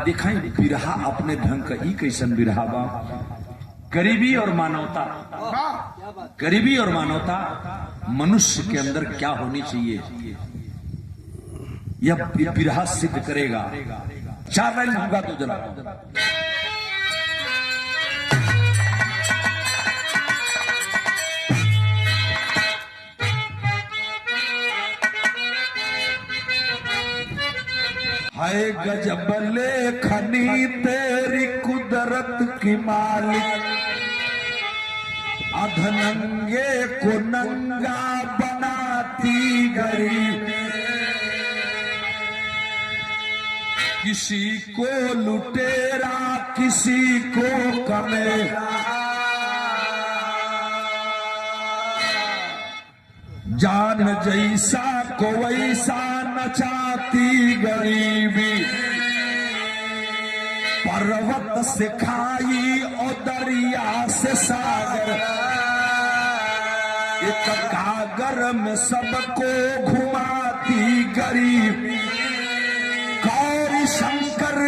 देखा बिरहा अपने ढंग का ई कैसन बिरहा बा। गरीबी और मानवता, गरीबी और मानवता मनुष्य के अंदर क्या होनी चाहिए यह बिरहा सिद्ध करेगा। 4 लाइन होगा तो जरा। हाय गजब लेखनी तेरी कुदरत की मालिक, अधनंगे को नंगा बनाती गरीब, किसी को लुटेरा किसी को कमेरा, जान जैसा को वैसा नचाती गरीबी, पर्वत से खाई और दरिया से सागर, एक कागर में सबको घुमाती गरीबी। गौरी शंकर,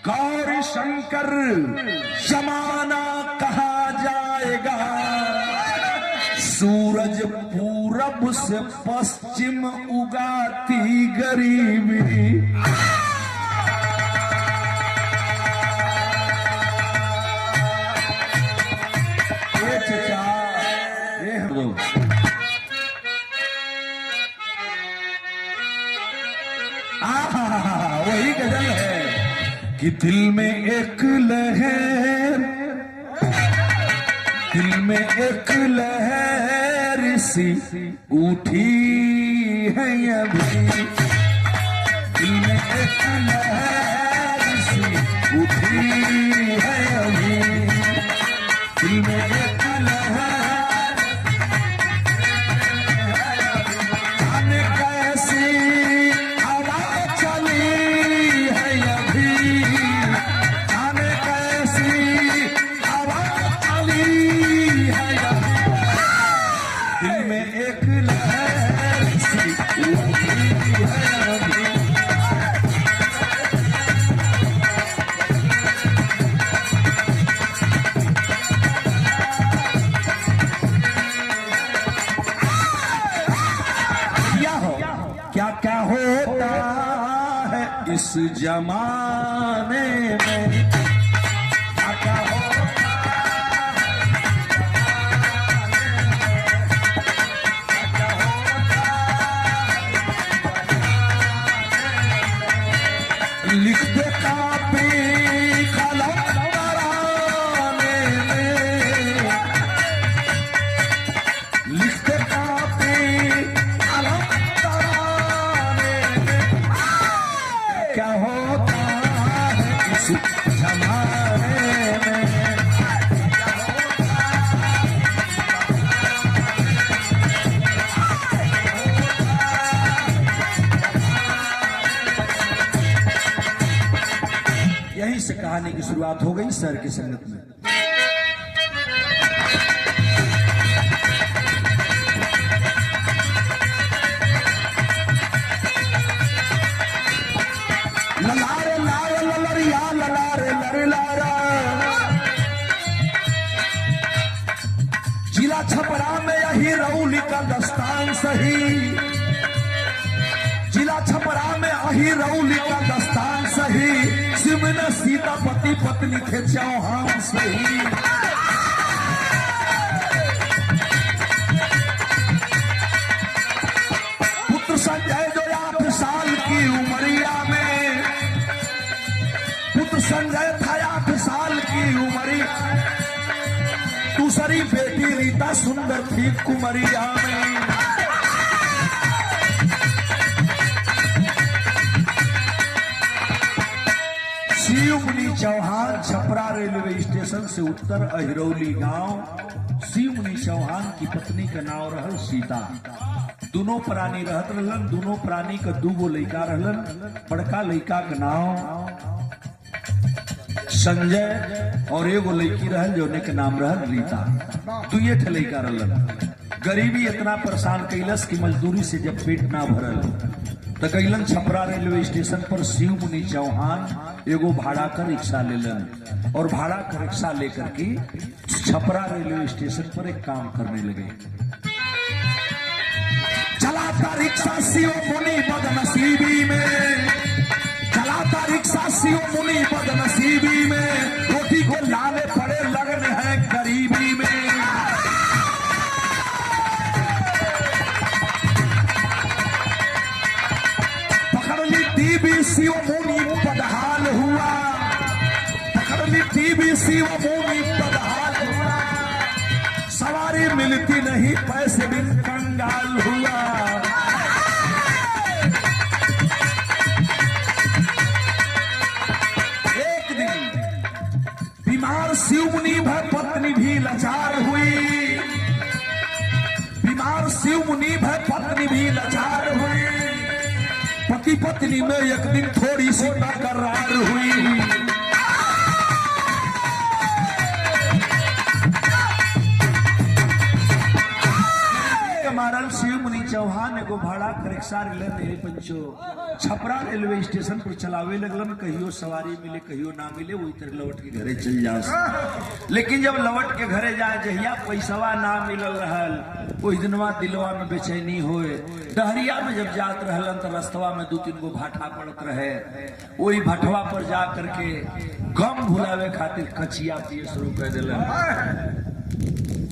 गौरी शंकर जमाना कहा जाएगा, सूरज पूरब से पश्चिम उगाती गरीबी। वही गजल है कि दिल में एक लहर, दिल में एक लहर सी उठी है अभी, दिल में एक लहर सी उठी है अभी, दिल में एक लहर जाने कैसी हवा चली है अभी, जाने कैसी हवा चली है अभी, दिल में एक लहर सी उठी है अभी। क्या क्या होता है इस जमाने में, क्या क्या होता है, लिख दे कापी कलम तराने में, लिख दे कापी कलम क्या होता है इस जमाने में। यहीं से कहानी की शुरुआत हो गई सर की संगत में। ललारे लारे ललरिया ललारे लरे लारा, जिला छपरा में यही रौली का दस्तान सही, जिला छपरा में यही रौली का दस्तान सही, सिमन सीता पति पत्नी थे चौहान सही। पुत्र संजय जो 8 साल की उमरिया में, पुत्र संजय था 8 साल की उमरिया, दूसरी बेटी रीता सुंदर थी कुमरिया में। शिवमुनि चौहान छपरा रेलवे स्टेशन से उत्तर अहिरौली गांव, शिवमुनि चौहान की पत्नी का नाम रहल सीता। दोनों प्राणी रहत रहलन, दोनों प्राणी का 2 लड़का रहलन। बड़का लड़का का नाम संजय और एगो लड़की रहल जोने के नाम रहल रीता। 2 ठे लड़का रहलन। गरीबी इतना परेशान कैलस कि मजदूरी से जब पेट ना भरल तो कैलन छपरा रेलवे स्टेशन पर शिव मुनि चौहान एगो भाड़ा का रिक्शा लेलन और भाड़ा का रिक्शा लेकर के छपरा रेलवे स्टेशन पर एक काम करने लगे। चलाता रिक्शा शिव मुनि बदनसीबी में, चलाता रिक्शा शिव मुनि बदनसीबी में, रोटी को लाने पड़े लगन है गरीबी में। टीवी शिव मुनि बदहाल हुआ, पकड़ ली टीवी शिव मुनि बदहाल हुआ, सवारी मिलती नहीं पैसे बिन कंगाल हुआ। एक दिन बीमार शिव मुनि भर पत्नी भी लाचार हुई, बीमार शिव मुनि भर पत्नी भी लाचार हुई। पति पत्नी में एक दिन थोड़ी सी तकरार हुई। मारल शिव मुनि चौहान एगो भाड़ा का रिक्शा रेलवे पंचो छपरा रेलवे स्टेशन पर चलावे लगलन। कहियो सवारी मिले कहियो ना मिले, वही तरह लौट के घरे चल जा। लेकिन जब लौट के घरे जाए जहिया पैसवा ना मिलल रहल, वही दिनवा दिलवा में बेचैनी होए। डहरिया में जब जात रहलन तो रस्तवा में 2-3 गो भाटा पड़त रहे। वही भटवा पर जा करके गम भुलावे खातिर कचिया पिए शुरू कर दिलन।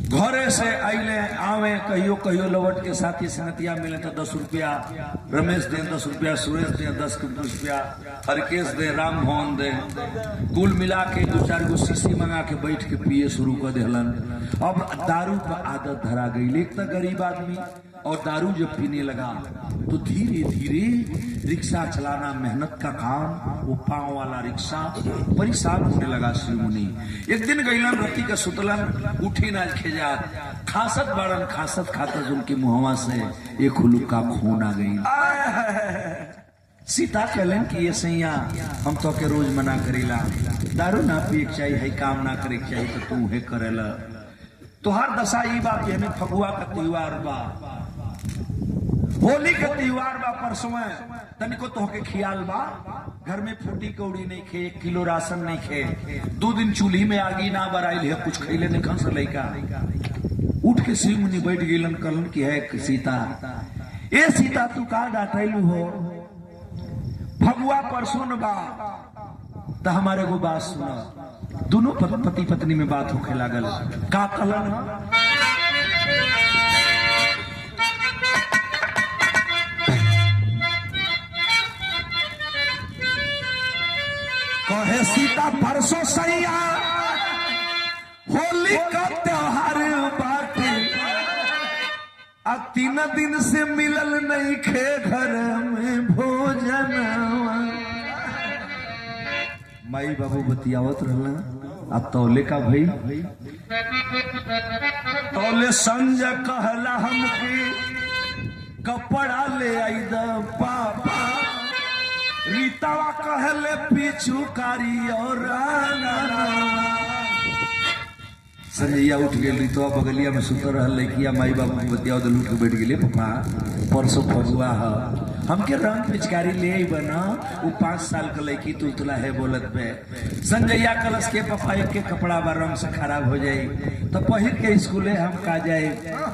घरे से आइले आवे कहियो कहियो लौट के साथी संगतिया मिले तो 10 रुपया रमेश दे, 10 रुपया सुरेश दे, 10 रुपया हरकेश दे, राम मोहन दे, कुल मिला के 2-4 गो शीशी मंगा के बैठ के पिए शुरू कर दिलन। अब दारू का आदत धरा गई। एक तो गरीब आदमी और दारू जब पीने लगा तो धीरे धीरे रिक्शा चलाना मेहनत का काम, वो पांव वाला रिक्शा परेशान होने लगा शिव मुनि। एक दिन गईलन रति का सुतलन, उठी ना खेजा खासत बाड़न, खासत खातर उनके मुहवा से एक हुलुक का खून आ गई। सीता कहलन कि ये सैया हम तो के रोज मना करेला, दारू ना पिए चाहिए, है काम ना करे चाहिए तो तू है करेला। तो हर दशा ये बात हमें फगुआ का त्योहार बा, होली का त्योहार बा, परसों तनिको तोहके खियाल बा, घर में फूटी कौड़ी नहीं खे, 1 किलो राशन नहीं खे, 2 दिन चूल्ही में आगी ना बराइल है, कुछ खैले नहीं खस लैका। उठ के शिव मुनि बैठ गेलन, कहलन कि है सीता, ए सीता तू का डांटैलू हो, फगुआ परसों बा तो हमारे को बात सुना। दोनों पति पत्नी में बात होके लागल। का कहलन कहे सीता परसों सैया होली का त्योहार बाटे, 3 दिन से मिलल नहीं खे घर में भोजन। माई बाबू बतियावत रहला, अब तौले का भाई तौले संजय कहला हमके कपड़ा ले आई द पापा, रीतावा कहले पीछू कारी और संजैया उठ गए। रीतवा बगलिया में सुतर रहा, लड़किया माई बाबू को बतिया उधर उठ के बैठ गए। पापा परसों फगुआ है, हमके रंग पिचकारी ले आई बना, वो 5 साल का लड़की तुलतुला है बोलत पे। संजैया कलश के पापा एक के कपड़ा बा रंग से खराब हो जाये तो पहिर के स्कूले हम का जाए,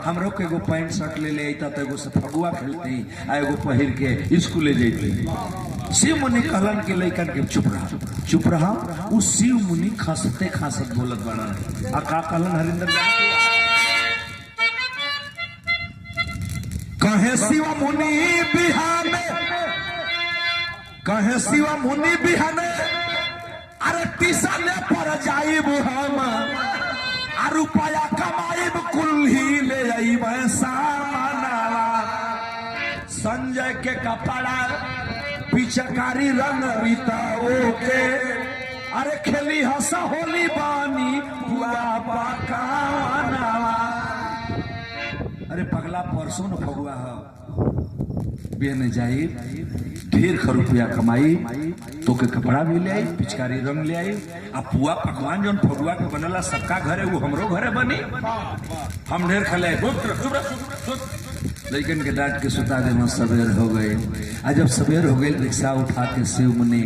हमरो के एगो पैंट शर्ट ले ले तो एगो से फगुआ खेलती आ एगो पहिर के स्कूले जाती। शिव मुनि कहलन के लइकन के चुप रहा। उस शिव मुनि खांसते खांसत बोलत बड़ा आ का कहलन हरिंदर कहे शिव मुनि बिहाने, कहे शिव मुनि बिहाने, अरे टीसने पर जाइब हम, आ रुपया कमाइब कुल ही ले आइब सामाना। संजय के कपड़ा पिचकारी रंग रीताओ के, अरे खेली हंसा होली बानी हुआ पकाना। अरे पगला परसों न फगुआ है, बेने जाए ढेर ख रुपया कमाई, तो के कपड़ा भी ले आई, पिचकारी रंग ले आई, अब पुआ पकवान जो फगुआ के बनला सबका घरे वो हमरो घरे बनी, हम ढेर खले। लेकिन के डांट के सुता दे सवेर हो गए। आज जब सवेर हो गई रिक्शा उठा के शिव मुनि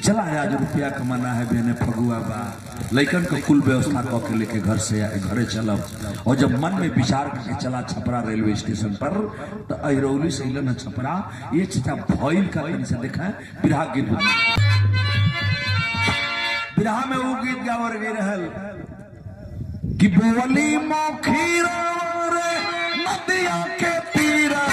चला है, आज रुपया कमाना है बेने फगुआ बा, लेकिन को कुल व्यवस्था कऽ के लेके घरे चलब। और जब मन में विचार करके चला छपरा रेलवे स्टेशन पर, तो अहिरौली से इलन छपरा ये चीजा भइल का तनी से देखा है बिरहा गीत। बिरहा में वो गीत गावर गई रहल कि बोली मोखीरा रे नदिया के तीरवा,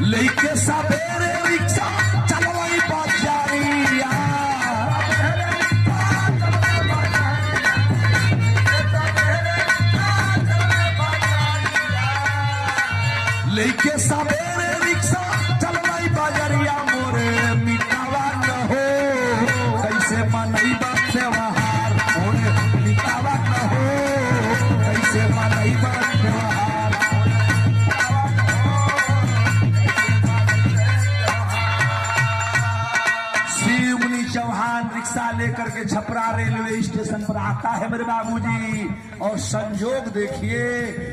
लेके सवेरे रिक्शा चलवाई बाजारिया, लेके सवेरे रिक्शा चलवाई बाजारिया, मोरे मिटावा न हो कैसे मनई बा त्योहार, मोरे मिटावा न हो कैसे मनई बा त्योहार। चौहान रिक्शा लेकर के छपरा रेलवे स्टेशन पर आता है मेरे बाबूजी, और संजोग देखिए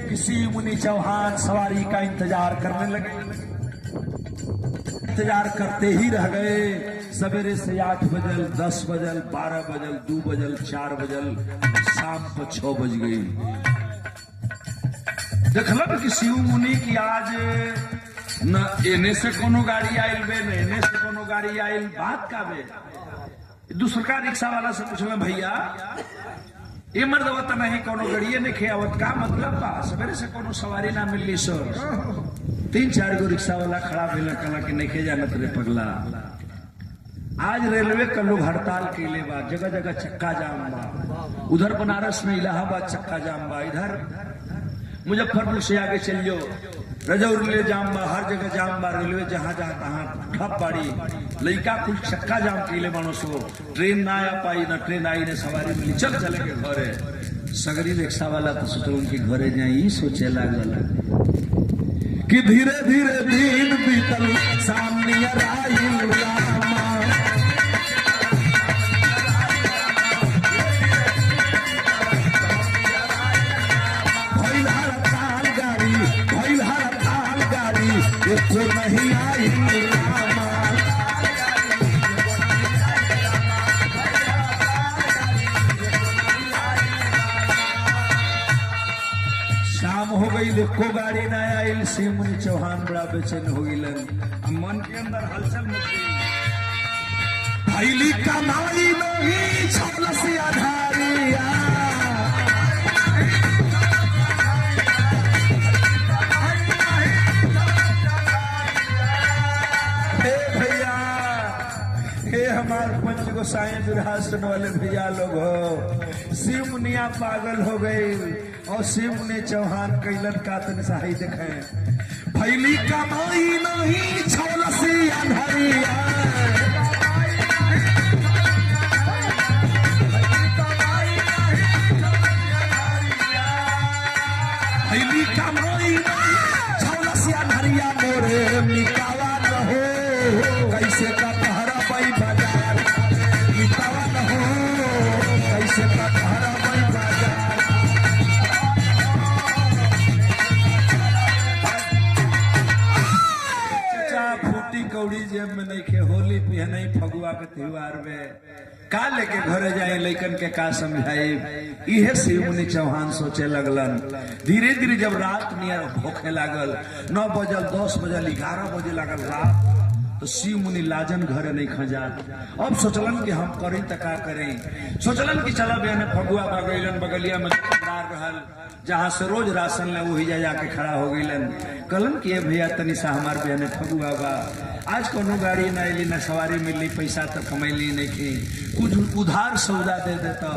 किसी मुनि चौहान सवारी का इंतजार करने लगे। इंतजार करते ही रह गए। सवेरे से 8 बजल, 10 बजल, 12 बजल, 2 बजल, 4 बजल, शाम को 6 बज गई। देखल कि शिव मुनि की आज न एने से कोनो गाड़ी आयल बे, न एने से कोनो गाड़ी आयल, बात का बे। दूसरा रिक्शा वाला से पूछल भैया ये मर्दवा तो नहीं कोनो गड़िए नहीं खेवत, का मतलब बा सवेरे से कोनो सवारी ना मिली सर। 3-4 गो रिक्शा वाला खड़ा भेल, कहला कि नहीं जानत रे पगला, आज रेलवे का लोग हड़ताल कैले बा, जगह जगह चक्का जाम बा। उधर बनारस में इलाहाबाद चक्का जाम बा, इधर मुजफ्फरपुर से आगे चल जाओ रजौरी जाम बा, हर जगह जाम बा। रेलवे जहाँ जहाँ तहाँ ठप बाड़ी, लइका कुल चक्का जाम कैले बानो सो, ट्रेन ना आ पाई, न ट्रेन आई न सवारी मिली, चल चले के घरे। सगरी रिक्शा वाला तो सोचल उनके घरे जाए, सोचे लागल कि धीरे धीरे दिन बीतल सामने आइल रामा, को नहीं आई रामा। शाम हो गई, देखो गाड़ी ना आई। शिव मुनि चौहान बड़ा बेचैन हो गई, मन के अंदर हलचल मच गई। भैली कमाई नहीं छल से आधारिया, हमारे पंच गोसाई बिरहा सुन वाले भैया लोग हो, शिव मुनिया पागल हो गई। और शिव मुनि चौहान कैलन का तन सही देखे, भैली कमाई नहीं छल से अंधरिया, भैली कमाई छल से अंधरिया, मोरे मिटावा न हो कैसे का पहरा पाई बाजार, मिटावा न हो कैसे का पहरा पाई बाजार। चचा फूटी कौड़ी जेब में नहीं खे, होली पिए नहीं फगुआ के त्योहार में का लेके घरे जाए, लेकिन के का समझाए। इहे शिव मुनि चौहान सोचे लगलन। धीरे धीरे जब रात नियर भूखे लागल, 9 बजल, 10 बजल, 11 बजे लागल रात, तो शिव मुनि लाजन घरे नहीं खजात। अब सोचलन कि हम करें तो का करें। सोचलन कि चला बहने फगुआ बगैलन, बगलिया में दुकानदार रहल, जहाँ से रोज राशन ले वही जाके खड़ा हो गईलन। कहलन कि भैया तनी सा हमार बहने फगुआ बा, आज कोनो गाड़ी ना अली, ना सवारी मिली, पैसा तो कमैली नहीं थी, कुछ उधार सौदा दे देता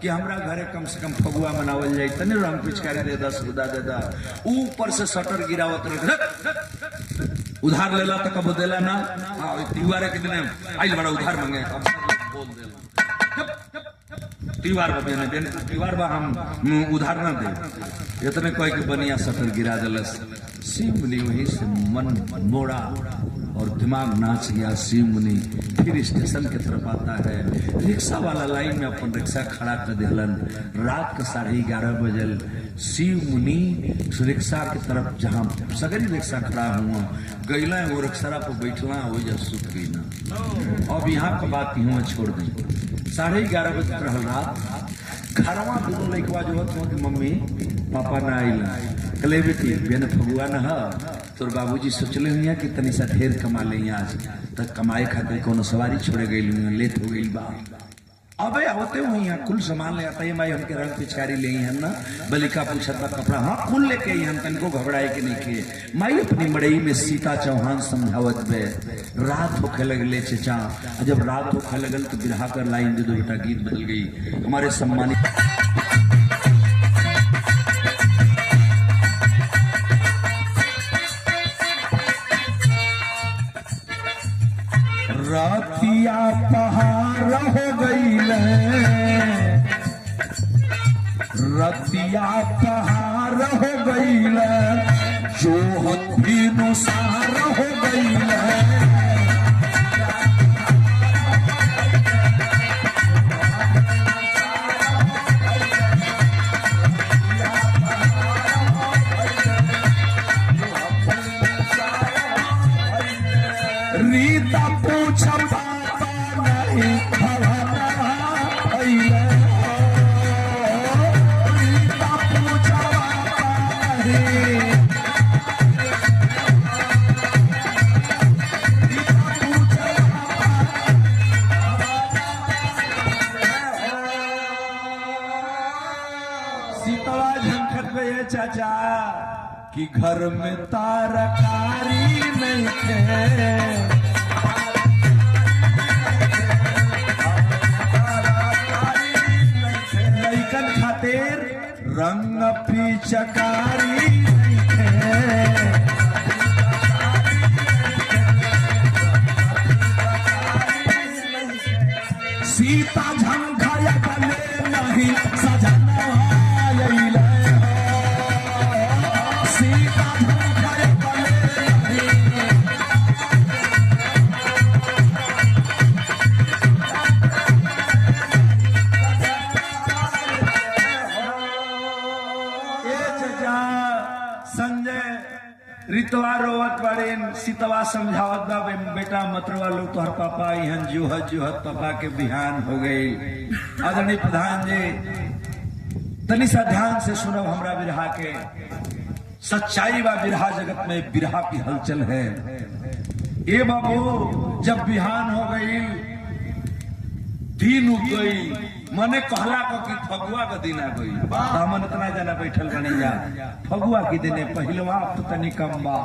कि हमरा घरे कम से कम फगुआ मनावल जाए, तनी रंग पिचकारी दे दा, सौदा दे दा। ऊपर से शटर गिरावत रहे, उधार लेला तो कब देला ना, त्योहार के दिन आई बड़ा उधार मांगे, बोल देला त्योहार बा हम उधार ना दे, इतने कोई के बनिया शटर गिरा दिलस। शिव मुनि वहीं से मन मोड़ा और दिमाग नाच गया। शिव मुनि फिर स्टेशन की तरफ आता है। रिक्शा वाला लाइन में अपन रिक्शा खड़ा कर दिलन। रात के 11:30 बजल शिव मुनि रिक्शा की तरफ जहाँ सगरी रिक्शा खड़ा हुआ गईला वो रिक्शा पर बैठला हो जा सुत गई ना। अब यहाँ का बात हुआ छोड़ दी। 11:30 बजे रहल रात। घरवा दोनों लड़कवा जो होत कि मम्मी पापा ना आइला। कले बेटी बेन फगुआ न ह तोर बाबूजी सोचले हुआ कि तनी सा ढेर कमा ले आज तक कमाए खातिर कोनो सवारी छोड़े गई लेट हो गई बा। अबे होते हुए यहाँ कुल सामान ले आता है। माई हमके रंग पिचकारी ले हैं ना बलिका पूछत बा कपड़ा हाँ कुल लेके आई हम तनको घबराए के नहीं के। माई अपनी मड़ई में सीता चौहान समझावत बे। रात होखे लगले चचा। जब रात होखे लगल तो बिरहा कर लाइन दे दो बेटा गीत बदल गई। हमारे सम्मानित रातिया पहाड़ हो गईले। रतिया पहाड़ हो गईले। जो भी नुसार हो गईले। रीता पूछ पापा नहीं भवना भइले। रीता पूछ पापा नहीं। सीतवा झंखत गए चाचा कि घर में तरकारी नहीं थे। लइकन खातिर रंग पिचकारी नहीं थे। सीता झंखया गले नहीं सजना आइले। सीता झंखया गले नहीं। संजय रितवा रोवत बड़े सीतवा समझावत बा बेटा मतरवा लोग तोहर पापा यहाँ जुहत जुहत पापा के बिहान हो गई। आदरणीय प्रधान जी तनी सा ध्यान से सुनो हमरा बिरहा के। सच्चाई बा बिरहा जगत में बिरहा की हलचल है। ए बाबू जब बिहान हो गई दिन उग गई मने कहला को कि फगुआ का दिन आ गई। हमन इतना जना बैठल बनी जा फगुआ की दिने पहिलवा तो तनी कम बा।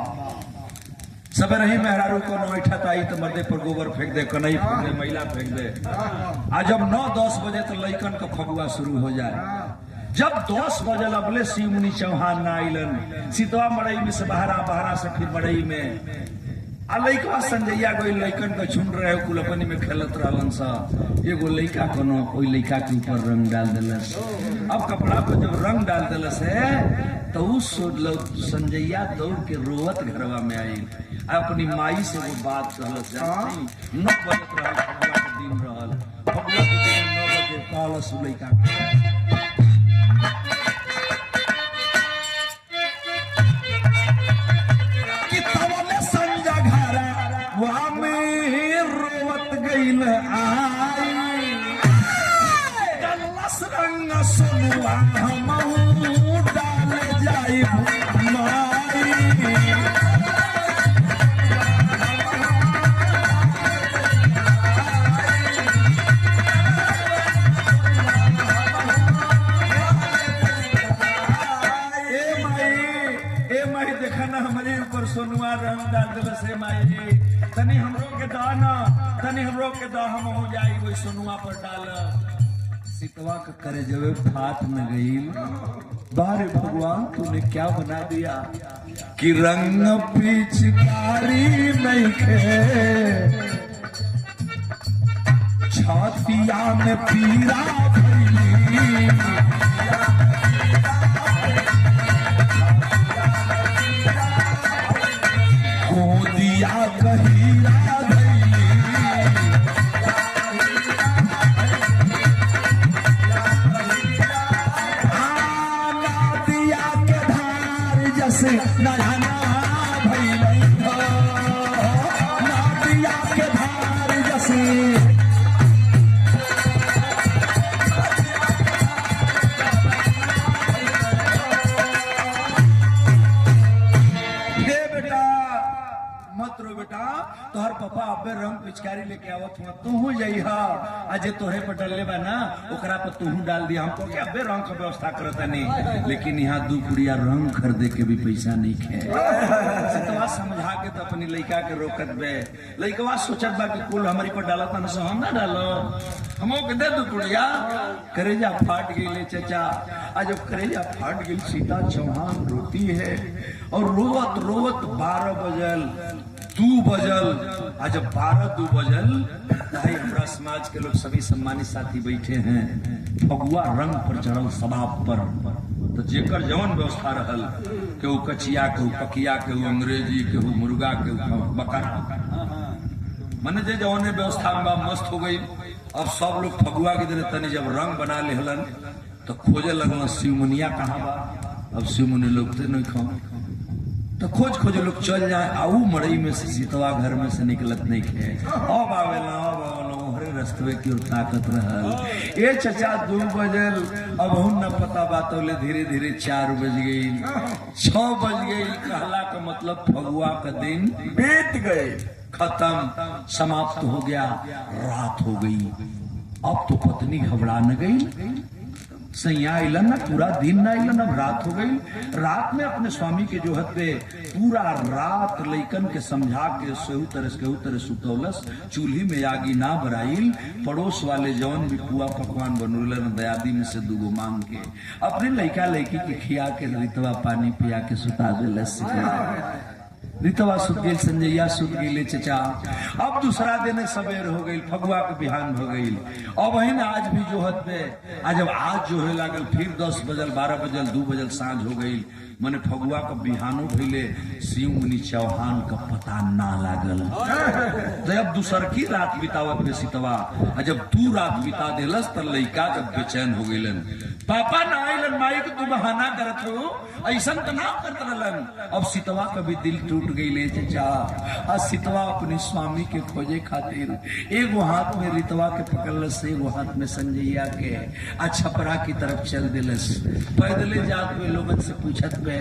सब रही मेहरारू को बैठा ताई तो मर्दे पर गोबर फेंक दे कनई फेंक दे महिला फेंक दे। आज जब 9-10 बजे तो लइकन का फगुआ शुरू हो जाए। जब 10 बजे अबले शिव मुनि चौहान ना आइलन। सीतवा मड़ई में से बहरा से फिर मड़ई में लइका संजैया गई लइकन का झुंड रहे कुलपनी में खेलत रहलन सा। एगो लइका कोनो ओई लइका के ऊपर रंग डाल दिलस। अब कपड़ा पर जब रंग डाल दिलस है तो उस संजैया दौड़ के रोवत घरवा में आई। अपनी माई से वो बात कहलस। 9 बजे रहल फगुआ के दिन रहल। फगुआ के दिन 9 बजे कहलस लइका सुनुआ हमहू डाल जाई माई। ए माई देखा ना हमारे ऊपर सोनुआ रंग डाल दिल से माई जी तनी हमरो के दा ना तनी हमरो के दा हम हो जाई वही सोनुआ पर डाल। सीतवा का करे जब फाट न गई। बारे भगवान तूने क्या बना दिया कि रंग पिचकारी नहीं खे। छातिया में पीरा भइली। गोदिया कहीरा धैली नदिया के धार जैसे नहाना भैले नदिया के धार जैसे बेटा तोहर पापा अबे रंग पिचकारी लेके आवत हुआ तू हो जाई हा अजे तोहरे पर डलले बा ना ओकरा पर तू डाल दिया हमको क्या अबे रंग का व्यवस्था करत नहीं लेकिन यहाँ दू पुड़िया रंग खरीदे के भी पैसा नहीं खे सितवा समझा के तो अपनी लड़का के रोकत बे लड़कवा सोचत बा कि कुल हमारी पर डालत ना सो हम ना डालो हमो के दे दू पुड़िया करेजा फाट गई चाचा आज करेजा फाट गई सीता चौहान रोती है और रोवत रोवत 12 बजल 2 बजल आज 12-2 बजल भाई हमारा समाज के लोग सभी सम्मानित साथी बैठे हैं फगुआ रंग पर चढ़ल सभा पर तो जेकर जवन व्यवस्था रहल केहू कचिया केहू पकिया केहू अंग्रेजी केहू मुर्गा केहू बकरा मन जे जवन व्यवस्था में मस्त हो गई अब सब लोग फगुआ के दिन तनी जब रंग बना लेहलन तो खोजे लगल शिवमुनिया कहाँ बा अब शिवमुनि लोग तो नहीं खाओ तो खोज खोज लोग चल जाए आऊ मड़ई में से सीतवा घर में से निकलत नहीं खे अब आवेला हरे रस्तवे की ओर ताकत रहल ए चचा 2 बजल अब हम न पता बात ले धीरे धीरे 4 बज गई 6 बज गई कहला का मतलब फगुआ का दिन बीत गए खत्म समाप्त हो गया रात हो गई अब तो पत्नी घबरा न गई सैया अलन ना पूरा दिन ना अलन अब रात हो गई रात में अपने स्वामी के जो हत्ते पूरा रात लइकन के समझा के सेहू तरह सुतौलस चूल्ही में आगी ना बराइल पड़ोस वाले जौन भी पुआ पकवान बनौलन दयादी में से 2 मांग के अपने लइका लइकी के खिया के रितवा पानी पिया के सुता देलस रितवा सुत गई संजैया सुत गई चचा अब दूसरा दिन सवेर हो गई फगुआ के बिहान हो गई अब वही आज भी जो हत आज जब आज जो है लागल फिर 10 बजल 12 बजल 2 बजल सांझ हो गई मने फगुआ का बिहानो भइले शिवमुनि चौहान का पता ना लागल जब दूसर की रात बितावत में सीतवा जब 2 रात बिता देलस त लइका जब बेचैन हो गइलन पापा ना आइलन माई के तू बहाना करत हो ऐसा तो ना करत रहलन अब सीतवा का भी दिल टूट गई चचा आ सीतवा अपने स्वामी के खोजे खातिर एगो हाथ में रितवा के पकड़लस एगो हाथ में संजैया के आ छपरा की तरफ चल दिलस पैदले जात में लोगन से पूछत बे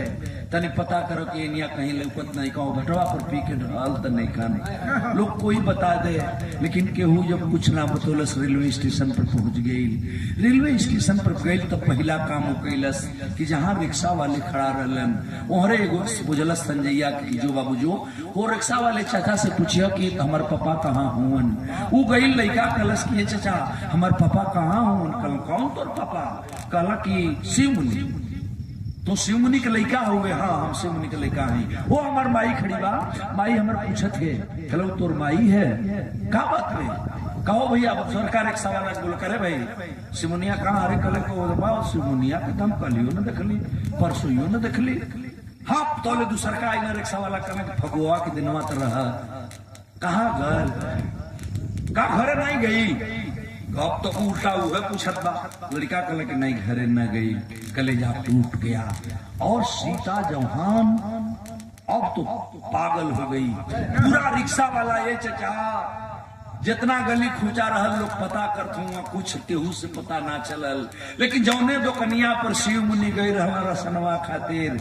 तनी पता करो कि इनिया कहीं लौकत नहीं कहो भटवा पर पी के ढाल तो नहीं खाने लोग कोई बता दे लेकिन केहू जब कुछ ना बतौलस रेलवे स्टेशन पर पहुंच गई रेलवे स्टेशन पर गई तो पहला काम हो कैलस कि जहाँ रिक्शा वाले खड़ा रहलन ओहरे एगो बुझलस संजैया की जो बाबू जो वो रिक्शा वाले चाचा से पूछिया कि हमार पापा कहाँ हुवन वो गई लड़का कलस की चाचा हमार पापा कहाँ हुवन कल कौन तोर पापा कहला कि शिवमुनि तो शिवमुनि के लड़का हो गए हाँ हम शिवमुनि के लड़का हैं वो हमार माई खड़ी बा माई हमार पूछत है हेलो तोर माई है का बात है कहो भैया सरकार एक सवाल बोल करे भाई शिवमुनिया कहाँ अरे कल को शिवमुनिया के तुम कलियो न देखली परसोइयो न देखली हाँ तोले दूसर का आईना रिक्शा वाला कहना कि फगुआ के दिनवा तो रहा कहाँ घर का घरे नहीं गई अब तो उल्टा हुआ पूछत बा लड़का कहला कि नहीं घरे न गई कलेजा टूट गया और सीता चौहान अब तो पागल हो गई पूरा रिक्शा वाला ये चचा जितना गली खूचा रहल लोग पता करत हुआ कुछ केहू से पता ना चलल लेकिन जौने दुकनिया पर शिवमुनि गई रहला रसनवा खातिर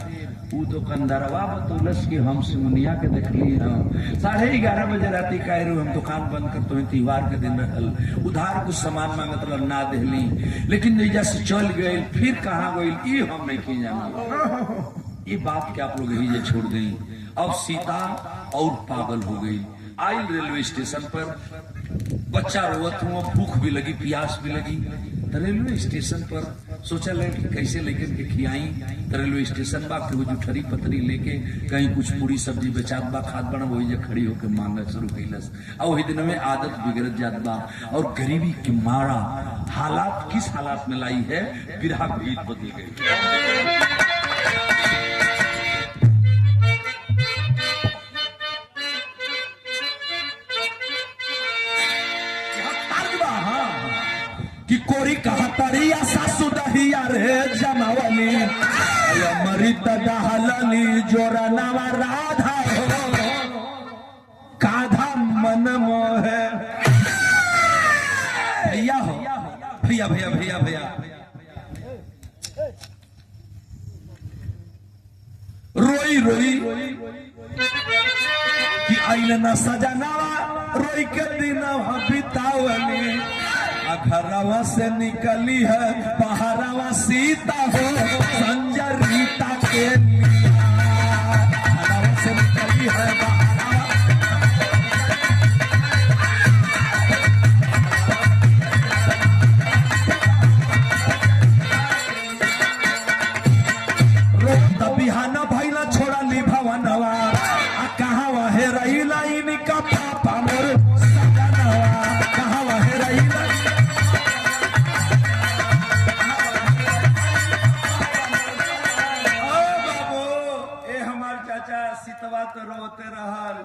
ऊ दुकानदारवा बतौलस कि हम शिवमुनिया के देखली हम 11:30 बजे राती कायरू हम दुकान बंद कर तो त्योहार के दिन रहल उधार कुछ सामान मांगत रहल ना देहली लेकिन जैसा से चल गई फिर कहाँ गई ये हम नहीं जाना ये बात के आप लोग यही छोड़ गई अब सीता और पागल हो गई आई रेलवे स्टेशन पर बच्चा रोवत हुआ भूख भी लगी प्यास भी लगी तो रेलवे स्टेशन पर सोचा ले कि कैसे लेकर के खियाई तो रेलवे स्टेशन बा के वो जुठरी पतरी लेके कहीं कुछ पूरी सब्जी बेचात बा खाद बना वही जगह खड़ी होकर मांगा शुरू कैलस और वही दिन में आदत बिगड़त जात बा और गरीबी की मारा हालात किस हालात में लाई है बिरहा गीत बदल गई डहलनी जोरा नवा राधा हो काधा मन मोह भैया हो भैया भैया भैया भैया रोई रोई कि आइल न सजनावा रोई के दिन बितावली घरवा से निकली है पहाड़वा सीता हो संजय रीता के लिया घरवा से निकली है बिहाना भैला छोड़ा ली भवनवा कहाँ वहे रही लाइन का पापा मोर सजनवा कहाँ वहे रही सीतवा तो रोते रहल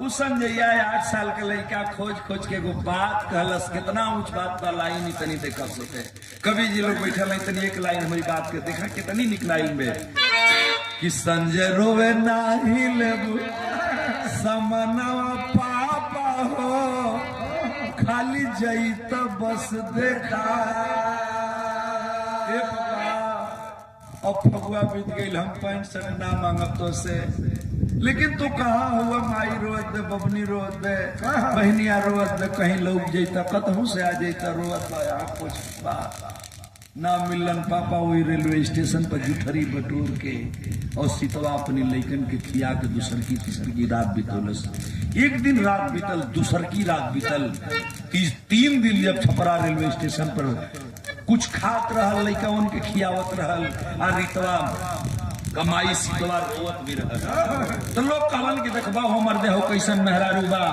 उ संजैया 8 साल के लड़का खोज खोज के एगो बात कहलस कितना ऊंच बात बा लाइन इतनी देखा सोते कवि जी लोग बैठल है इतनी एक लाइन हमारी बात के देखा कितनी निक लाइन में कि संजय रोवे नाही लेबू समनवा पापा हो खाली जई तो बस देखा अब फगुआ बीत गई हम 5 शर्ट ना मांगब तो से लेकिन तू कहाँ हुआ माई रोज दे बबनी रोज दे बहनिया रोज दे कहीं लोग जैता कतहू से आ जैता रोज कुछ बात ना मिलन पापा वही रेलवे स्टेशन पर जुठरी बटोर के और सीतवा अपनी लैकन के खिया के दूसर की तीसर की रात बीतोलस एक दिन रात बीतल दूसर की रात बीतल 3 दिन जब छपरा रेलवे स्टेशन पर कुछ खात रहल लैका उनके खियावत रहल आ रीतवा कमाई सीतवा रोवत भी रहल तो लोग कहलन कि देखबा हमर देहो कैसन मेहरारू बा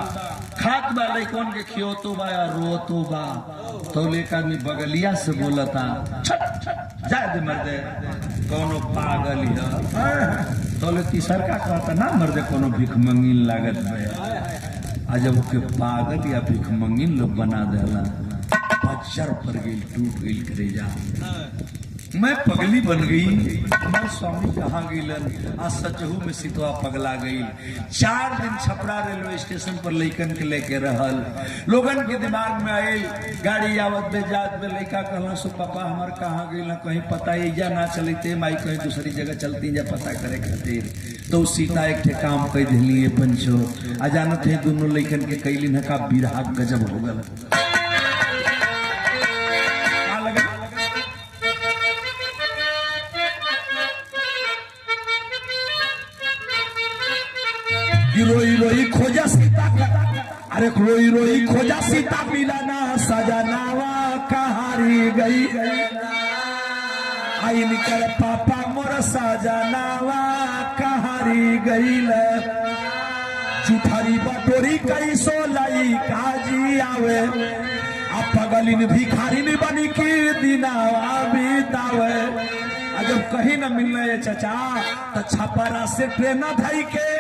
खात बा लैकन के खियोतो बा या रोतो बा तो लेका में बगलिया से बोलता जा दे मर्दे कोनो पागल है तो ले तीसर का कहता ना मर्दे कोनो भिख मंगिन लागत बे आ जब के पागल या भिख मंगिन लोग बना देला अक्षर पर गई टूट गई करेजा मैं पगली बन गई मैं स्वामी कहाँ गईलन आज सचहू में सीतवा पगला गई 4 दिन छपरा रेलवे स्टेशन पर लैकन के लेके रहल लोगन के दिमाग में आये गाड़ी आवत बे जात बे लैका कहला सो पापा हमार कहाँ गईला कहीं पता एजा ना चलते माई कहीं दूसरी जगह चलती जा पता करे खातिर तो सीता एक ठे काम कह दिली पंचो आ जानत है दोनों लैकन के कैलिन का बिरहा गजब हो गल रोई रोई खोजा सीता अरे रोई रोई खोजा सीता मिला ना सजनावा कहारी गई आई निकल पापा मोर सजनावा कहारी गई जुठारी बटोरी कई सो लाई काजी आवे अब पगलिन भिखारिन बनी की दिनावा बीतावे जब कहीं न मिलने चचा तो छपरा से ट्रेन धई के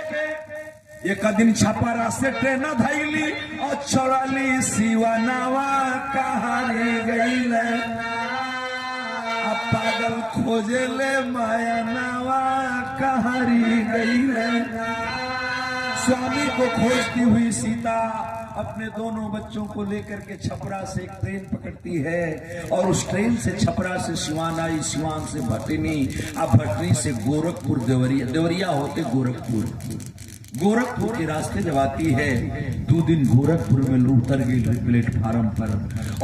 एक दिन छपरा से ट्रेन धैली और छोड़ली सिवानावा कहानी गई पागल खोजे ले माया नावा कहानी गई स्वामी को खोजती हुई सीता अपने दोनों बच्चों को लेकर के छपरा से एक ट्रेन पकड़ती है और उस ट्रेन से छपरा से सिवान आई सिवान से भटनी अब भटनी से गोरखपुर देवरिया देवरिया होते गोरखपुर के रास्ते जब आती है 2 दिन गोरखपुर में उतर गई प्लेटफार्म पर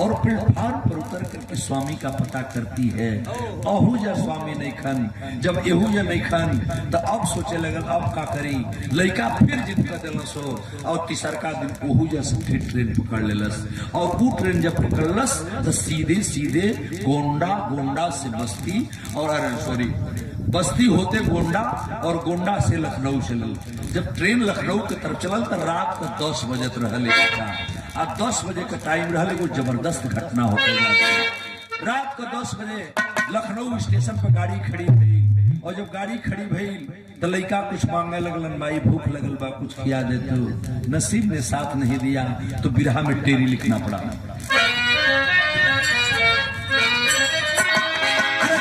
और प्लेटफार्म पर उतर करके स्वामी का पता करती है अहूजा स्वामी नहीं खन जब एहूजा नहीं खन तो अब सोचे लगल अब का करी लड़का फिर जिद कर दिलस हो और तीसरका दिन ओहूजा से फिर ट्रेन पकड़ लेलस और वो ट्रेन जब पकड़लस तो सीधे सीधे गोंडा से बस्ती और सॉरी बस्ती होते गोंडा और गोंडा से लखनऊ चलल जब ट्रेन लखनऊ के तरफ चलल तो रात को 10 बजे रहले आ 10 बजे का टाइम रहले एगो जबरदस्त घटना होते रात को 10 बजे लखनऊ स्टेशन पर गाड़ी खड़ी भई और जब गाड़ी खड़ी भई तो लड़का कुछ मांगे लगलन माई भूख लगल बा कुछ खिया दे तो नसीब ने साथ नहीं दिया तो बिरहा में टेरी लिखना पड़ा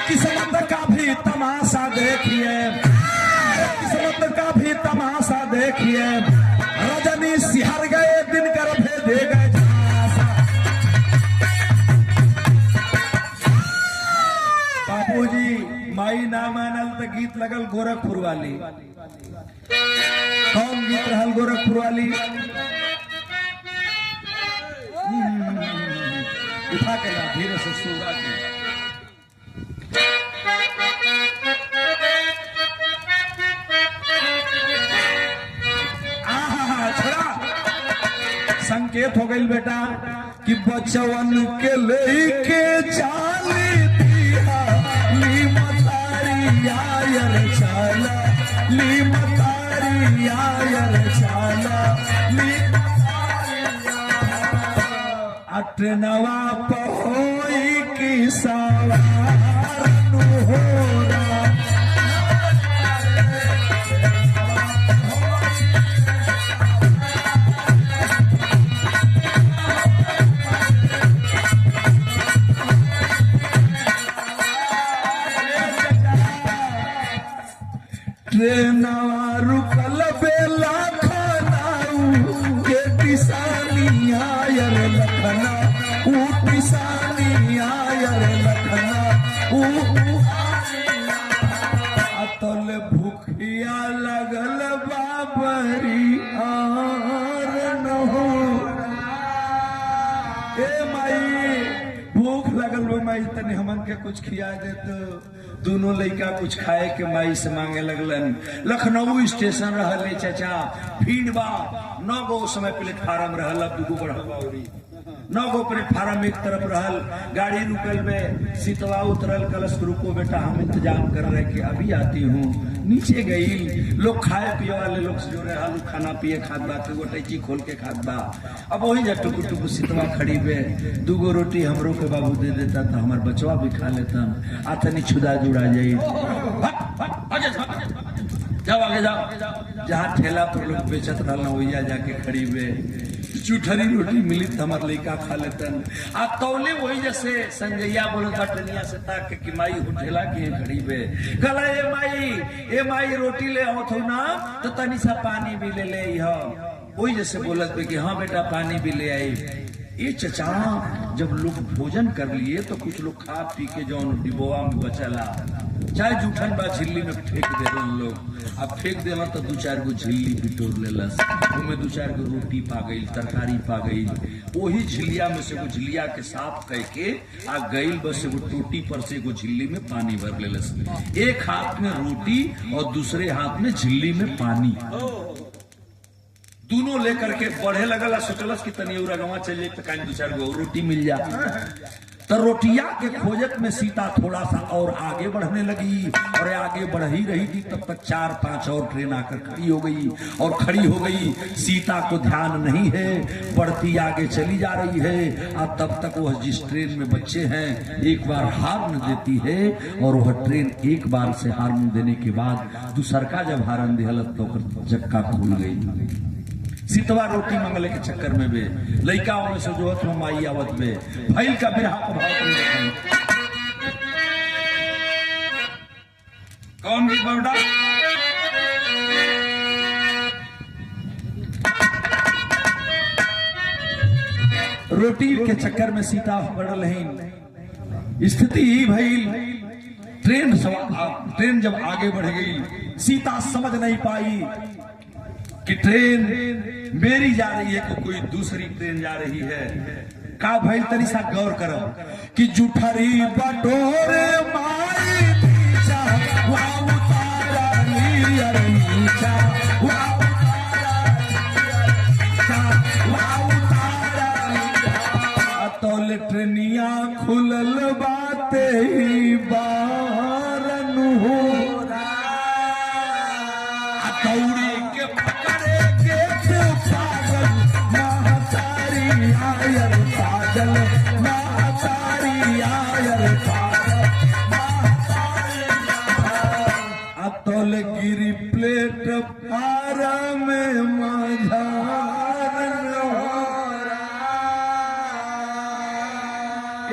किस्मत का भी तमाशा देखिए तमाशा देखिए, रजनी सिहर गए दिन कर भेदे गए झांसा। बाबूजी माई ना मानल तो गीत लगल गोरखपुर वाली। कौन गीत रहल गोरखपुर वाली? उठा के ला धीरे से सुगा के। संकेत हो गई बेटा कि बचवन के लेके चाली दिया ली मतारी आयर चाला, ली मतारी आयर चाला, ली अटनवा पहोई की सवार हो रहा। ट्रेनवा रुकल बेला खनाऊ के किसानी आयर लखना, ऊ किसानी आयर लखना, ऊ अतल भूखिया लगल बाबरी आर न हो। ए माई भूख लगल बा माई, तनी हमन के कुछ खिया दे तो। दोनों लड़का कुछ खाए के माई से मांगे लगलन। लखनऊ स्टेशन रहले चाचा, भीड़ बा 9 गो समय प्लेटफार्म रहल, अब 2 गो बढ़ल। 9 गो प्लेटफार्म एक तरफ रहल, गाड़ी रुकल में सीतवा उतरल, कलश रुको बेटा हम इंतजाम कर रहे कि अभी आती हूँ। नीचे गई, लोग खाए पिए वाले लोग से जो रहे खाना पिए खात बा, तो टैची खोल के खात बा। अब वही जा टुकु टुकु सीतवा खड़ी बे, 2 गो रोटी हमरो के बाबू दे देता तो हमार बचवा भी खा लेता, आतनी छुदा जुड़ा जाई। जाओ आगे जाओ, जहाँ ठेला पर लोग बेचत रहना वही जाके खड़ी बे, चूठरी रोटी मिली तो हमार लड़का खा लेतन। आ तौले वही जैसे संजैया बोलता टनिया से ताक कि माई ठेला की खड़ी बे, कहला ए माई रोटी ले आओ थो ना, तो तनी सा पानी भी ले ले। वही जैसे बोलत बे कि हाँ बेटा पानी भी ले आई। ये चचा जब लोग भोजन कर लिए तो कुछ लोग खा पी के जौन डिबोआ में बचला, चाहे जूठन बा झिल्ली में फेंक दे लोग। अब फेंक देना तो 2-4 गो झिल्ली बिटोर लेलस, उनमें 2-4 गो रोटी पा गई, तरकारी पा गई। वही झिलिया में से वो झिलिया के साफ करके आ गई, बस वो टोटी पर से वो झिल्ली में पानी भर लेलस। एक हाथ में रोटी और दूसरे हाथ में झिल्ली में पानी, दोनों लेकर के बढ़े लगल। सोचलस कि तनी और गवा चल जाए तो कहीं 2-4 गो रोटी मिल जा। तो रोटिया के खोजत में सीता थोड़ा सा और आगे बढ़ने लगी, और आगे बढ़ ही रही थी तब तक 4-5 और ट्रेन आकर खड़ी हो गई। और खड़ी हो गई, सीता को ध्यान नहीं है, बढ़ती आगे चली जा रही है। और तब तक वह जिस ट्रेन में बच्चे हैं एक बार हार्न देती है, और वह ट्रेन एक बार से हार्न देने के बाद दूसरका जब हार्न दिहलत तो जक्का खुल गई। सीतवा रोटी मंगले के चक्कर में बे, लड़का में से जो है माई आवत बे, भैल का बिरहा को भाव कौन भी बड़ा रोटी के चक्कर में सीता बढ़ल है। स्थिति ही भैल, ट्रेन जब आगे बढ़ गई, सीता समझ नहीं पाई कि ट्रेन मेरी जा रही है कि कोई दूसरी ट्रेन जा रही है। का भाई तनी सा गौर करो कि जूठरी बटोरे माई नीचा, वाह उतारा लीयर नीचा, वाह उतारा तौल ट्रेनिया खुलल बाते ही बारन हो दौड़ी के पकड़े के पागल महतारी आयर पागल, महतारी आयर पागल, अतल गिरी प्लेट पारा में मझारन हो।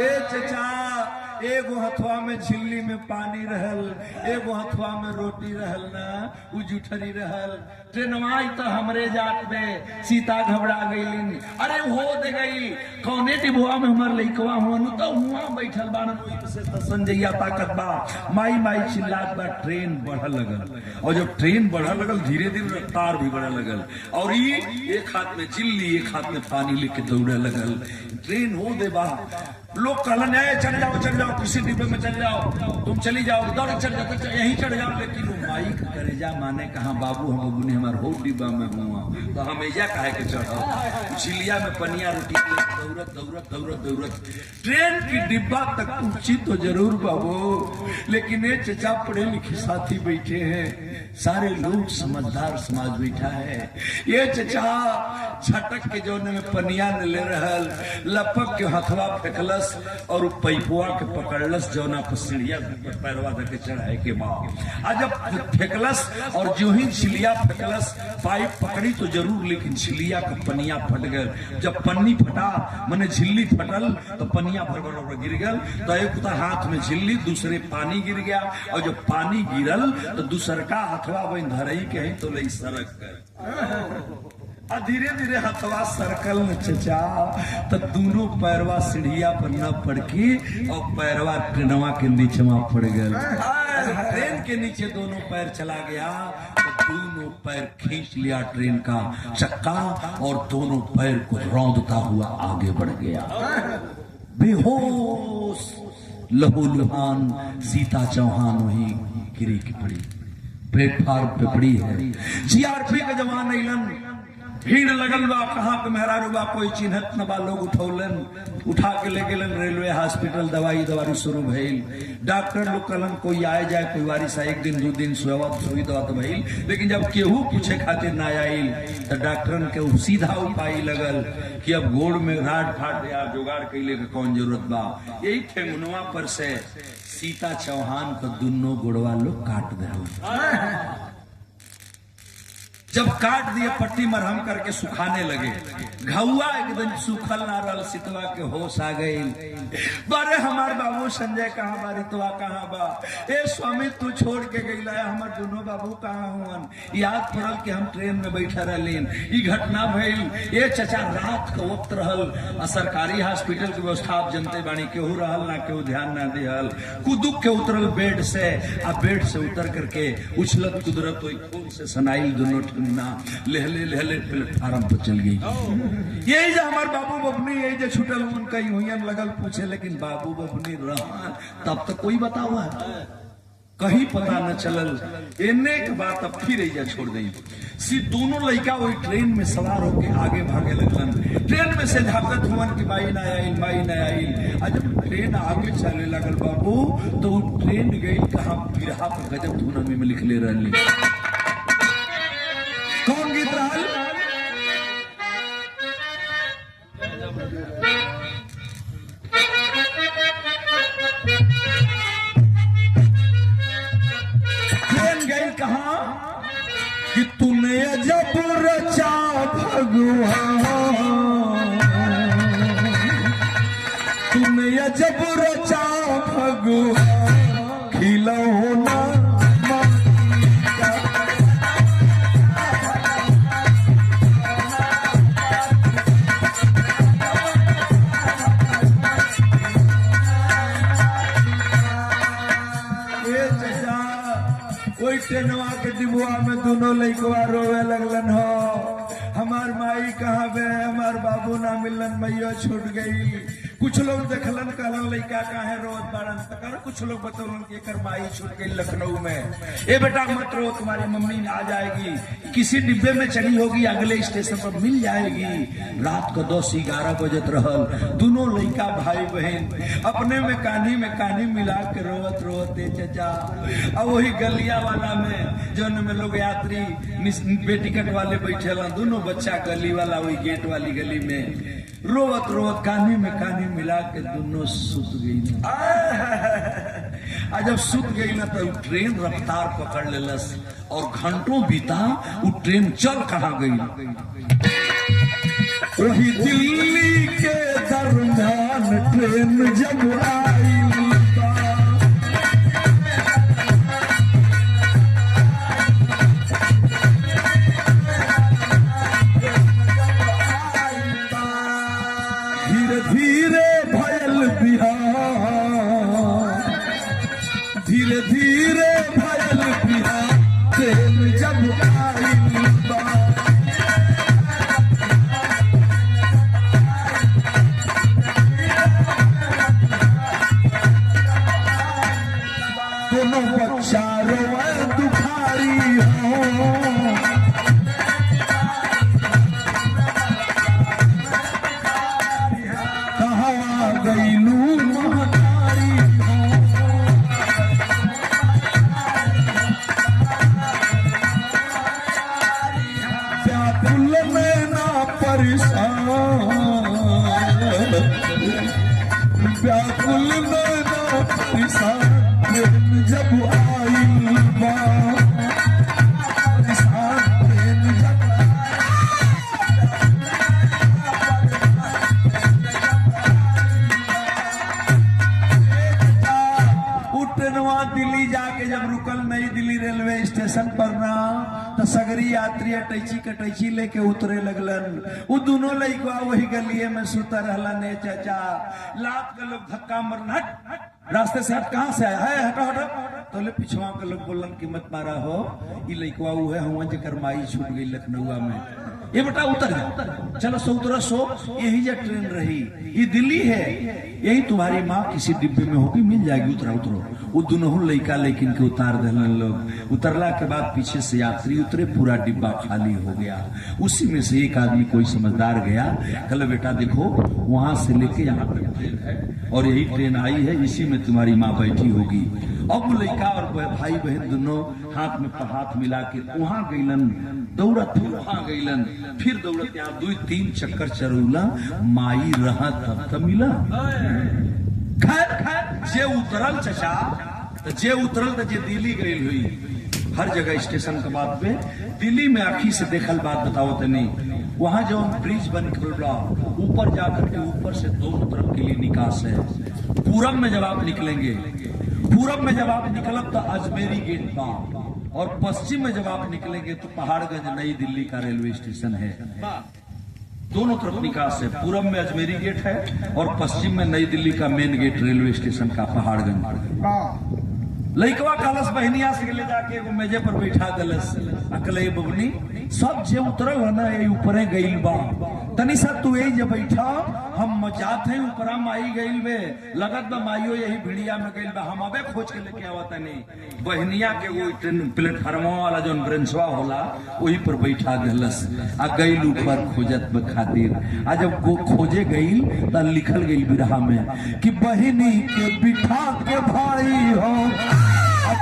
ए चचा एगो हथवा में झिल्ली में पानी रहल, एगो हथवा में रोटी रहल ना, उ जुठरी रहल। ट्रेनवा तो हमरे जात में सीता घबरा गई, अरे हो दे गई कौने डिबुआ में हमार लइकवा हुआ तो हुआ बैठल बानन, वही से तो संजैया ताकत बा माई माई चिल्लात बा। ट्रेन बढ़ लगल, और जब ट्रेन बढ़ लगल धीरे धीरे रफ्तार भी बढ़ लगल, और ये एक हाथ में चिल्ली एक हाथ में पानी लेके दौड़े लगल। ट्रेन हो दे बा, लोग कहलन चल जाओ किसी डिब्बे में चल जाओ, तुम चली जाओ, दौड़ चढ़ जाते यहीं चढ़ जाओ। लेकिन वो माई का करेजा माने कहा बाबू हम बबू ने हमार हो डिब्बा में हुआ तो हम ऐजा काहे के चढ़ाओ। झिलिया में पनिया रोटी दौड़त ट्रेन की डिब्बा तक पहुंची तो जरूर बाबू, लेकिन ये चचा पढ़े लिखे साथी बैठे हैं, सारे लोग समझदार समाज बैठा है। ये चचा छटक के जौने में पनिया न ले रहल, लपक के हथवा फेंकलस और पैपुआ के पकड़लस, जौना पर सीढ़िया पैरवा धके चढ़ाए के बाद आ जब फेंकलस और जो ही छिलिया फेंकलस पाइप पकड़ी तो जरूर, लेकिन छिलिया का पनिया फट गल। जब पन्नी फटा मने झिल्ली फटल तो पनिया भर गिर गल, तो एक हाथ में झिल्ली दूसरे पानी गिर गया, और जब पानी गिरल तो दूसर का हथवा बन धरई के तो लई सरक कर और धीरे धीरे हथवा सर्कल में चचा तो दोनों पैरवा सीढ़िया पर न पड़ के और पैरवा ट्रेनवा के नीचे पड़ गए। ट्रेन के नीचे दोनों पैर चला गया तो दोनों पैर खींच लिया ट्रेन का चक्का और दोनों पैर को रौंदता हुआ आगे बढ़ गया। बेहोश लहूलुहान सीता चौहान वही गिरी की पड़ी, प्लेटफार्म पे पड़ी है। जीआरपी का जवान अइलन, भीड़ लगल बा, कहाँ पे मेहरारू बा कोई चिन्हत न बा, लोग उठौलन, उठा के ले गेलन रेलवे हॉस्पिटल, दवाई शुरू भइल। डॉक्टर लोग कहलन कोई आए जाए कोई वारिस एक दिन दो दिन सुई दवा तो भइल, लेकिन जब केहू पूछे खातिर ना आइल तो डॉक्टरन के सीधा उपाय लगल कि अब गोड़ में राड फाट या जुगाड़ कैले के कौन जरूरत बा। यही ठेंगुनवा पर से सीता चौहान को दोनों गोड़वा लोग काट दे। जब काट दिए पट्टी मरहम करके सुखाने लगे, घउआ एकदम सूखल ना रल, सितवा के होश आ गई। बारे हमार बाबू संजय कहाँ बा, रितवा कहाँ बा, ए स्वामी तू छोड़ के गई लाया, हमार दोनों बाबू कहाँ हुआ। याद पड़ल कि हम ट्रेन में बैठा रहलीन, ई घटना भइल। ये चचा रात का वक्त रहल, सरकारी हॉस्पिटल की व्यवस्था आप जनते बाणी, केहू रहल ना केहू ध्यान ना दिहल, कुदुक के उतरल बेड से, आ बेड से उतर करके उछलत कुदरत खून से सनाइल दोनों ना लहले प्लेटफार्म पर चल गई। यही जो हमारे बाबू बबनी यही जो छुटल उनका यूनियन लगल पूछे, लेकिन बाबू बबनी रहा तब तक कोई बतावा कहीं पता न चलल। इन्ने के बाद अब फिर ऐजा छोड़ दी। दोनों लड़का वही ट्रेन में सवार होके आगे भागे लगलन। ट्रेन में से झाकत हुवन की माई न आई। आज जब ट्रेन आगे चले लगल बाबू तो ट्रेन गई कहाँ, बिरहा पर गजब धुन में लिख ले रही। कौन गीत रहल? ट्रेन गई कहाँ कि तूने जब रचा भगवान, तूने जब रचा भगवान, खिलौना ट्रेनवा के डिबुआ में दोनों लइकवा रोवे लगलन हो, हमार माई कहाँ बे, हमार बाबू ना मिलन, मैया छूट गई। कुछ लोग देखलन कहलन लइका काहे रोत बाड़न, तकर कुछ लोग बतौलन कि एकर माई छूट गई लखनऊ में। ए बेटा मत रो, तुम्हारी मम्मी आ जाएगी, किसी डिब्बे में चढ़ी होगी, अगले स्टेशन पर मिल जाएगी। रात को 10-11 बजत रहल, दोनों लइका भाई बहन अपने में कानी मिला के रोवत चचा। अब वही गलिया वाला में जो में लोग यात्री बेटिकट वाले बैठे, दोनों बच्चा गली वाला वही गेट वाली गली में रोवत कानी में कानी मिला के दोनों सुत गई। जब सुत गई ना तो ट्रेन रफ्तार पकड़ लेलस और घंटों बीता वो ट्रेन चल कहाँ गई। वही दिल्ली के दरमियान ट्रेन जब आई परेशान व्याकुल मैना निशान जब आई दिल्ली जाके जब रुकल नई दिल्ली रेलवे स्टेशन पर ना तो सगरी यात्री अटैची कटैची लेके उतरे लगलन। वो दोनों लइका वही गलिये में सुता रहलन। ने चाचा लात के लोग धक्का मरना रास्ते से हट, कहाँ से आया है, हटो हटो। तो ले पिछवा के लोग बोलन कि मत मारा हो, ये लइकवा वो है हुआ जेकर माई छूट गई लखनऊ में। ये बेटा उतर जा, चलो सो उतरो सो, यही जो ट्रेन रही ये दिल्ली है, यही तुम्हारी माँ किसी डिब्बे में होगी, मिल जाएगी, उतरो उतरो। वो दोनों लइका लेकिन के उतार देने लोग। उतरला के बाद पीछे से यात्री उतरे, पूरा डिब्बा खाली हो गया। उसी में से एक आदमी कोई समझदार गया, कहले बेटा देखो वहां से लेके यहाँ पे ट्रेन है और यही ट्रेन आई है, इसी में तुम्हारी माँ बैठी होगी। अब लइका और भाई बहन दोनों हाथ में हाथ मिला के वहां गईलन, दौड़त वहां गईलन, फिर दौड़त यहाँ 2-3 चक्कर चरौला, माई रहा तब मिला। खैर जे उतरल चचा, जे उतरल तो जे दिल्ली गई हुई, हर जगह स्टेशन के बाद पे दिल्ली में आखी से देखल बात बताओ तनी। वहां जो ब्रिज बन खुला, ऊपर जाकर के ऊपर से दोनों तरफ के लिए निकास है। पूरब में जब आप निकलेंगे, पूरब में जब आप निकलब तो अजमेरी गेट पा, और पश्चिम में जब आप निकलेंगे तो पहाड़गंज नई दिल्ली का रेलवे स्टेशन है। दोनों तरफ निकास है, पूरब में अजमेरी गेट है और पश्चिम में नई दिल्ली का मेन गेट रेलवे स्टेशन का पहाड़गंज। लइकवा कालस बहनिया से ले जाके एगो मेजे पर बैठा दलस, अकले बबनी सब जे उतरल है ना ये ऊपरे गइल बा, तनी सा तू यही जब बैठा, हम मजात है ऊपरा माई गइल बे, लगत बा माइयो यही भिड़िया में गइल बा, हम अबे खोज के लेके आवा तनी। बहनिया के वो प्लेटफार्म वाला जो ब्रेंचवा होला वही पर बैठा दलस, आ गइल ऊपर खोजत खातिर। आ जब खोजे गइल त लिखल गइल बिरहा में कि बहनी के बिठा के भाई हो,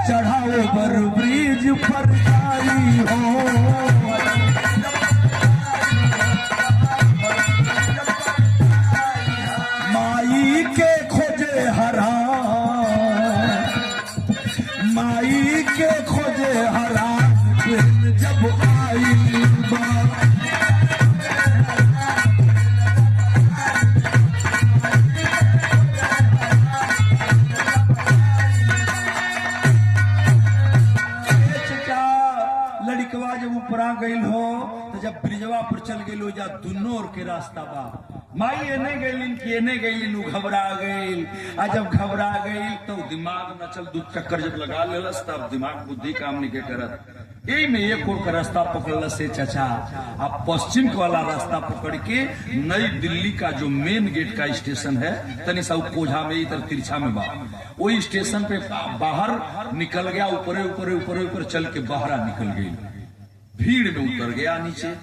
चढ़ाओ बर ब्रिज पर आई हो, माई के खोजे हरा, माई के खोजे हरा जब आई बा। गइल हो तो जब ब्रिजवा पर चल गइल हो जा दुनो और के रास्ता बा, माई एने गइलिन कि एने गइलिन, उ घबरा गइल। आ जब घबरा गइल तो दिमाग न चल, 2 चक्कर जब लगा लेलस तब दिमाग बुद्धि काम नहीं के करत। यही में एक और का रास्ता पकड़ल से चचा, आप पश्चिम वाला रास्ता पकड़ के नई दिल्ली का जो मेन गेट का स्टेशन है, तनी सा कोझा में इधर तिरछा में बा, वही स्टेशन पे बाहर निकल गया, ऊपरे ऊपरे ऊपरे ऊपर चल के बाहर निकल गई, भीड़ में उतर गया नीचे।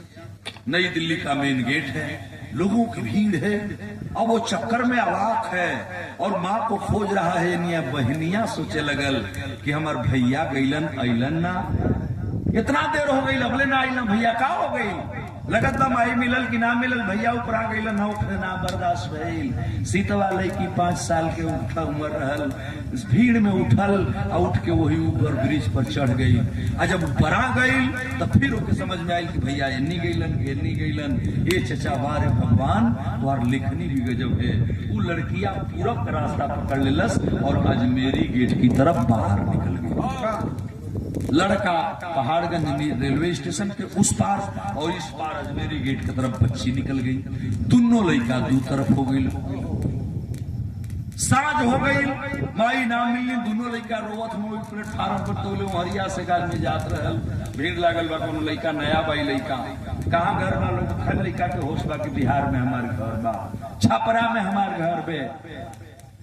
नई दिल्ली का मेन गेट है, लोगों की भीड़ है, अब वो चक्कर में अवाक है और माँ को खोज रहा है। निया बहनिया सोचे लगल कि हमार भैया गईलन अइलन ना, इतना देर हो गई अबले ना आइलन, भैया का हो गई, लगत बा माई मिलल कि ना मिलल, भैया ऊपरा गईलन ना बर्दाश्त भइल। सीतवा लड़की 5 साल के उम्र रहल, भीड़ में उठल, उठ के वही ऊपर ब्रिज पर चढ़ गई। आ जब ऊपरा गई तो फिर ओके समझ में आयल कि भैया एनी गईलन। ये चचा वारे भगवान तुम्हार लिखनी भी गजब है। वो लड़कियां पूरब का रास्ता पकड़ लेलस और अजमेरी गेट की तरफ बाहर निकल गई। लड़का पहाड़गंज रेलवे स्टेशन के उस पार और इस पार अजमेरी गेट की तरफ बच्ची निकल गई। दोनों लड़का 2 तरफ हो गई। साँझ हो गई, माई ना मिली, दोनों लड़का रोवत में प्लेटफार्म पर तो हरिया से गाज में जात रहल, भीड़ लागल बा। कोनो लड़का नया बाई लड़का कहाँ घर बा, लोग खल लड़का के होश बा कि बिहार में हमारे घर बा, छपरा में हमारे घर बे,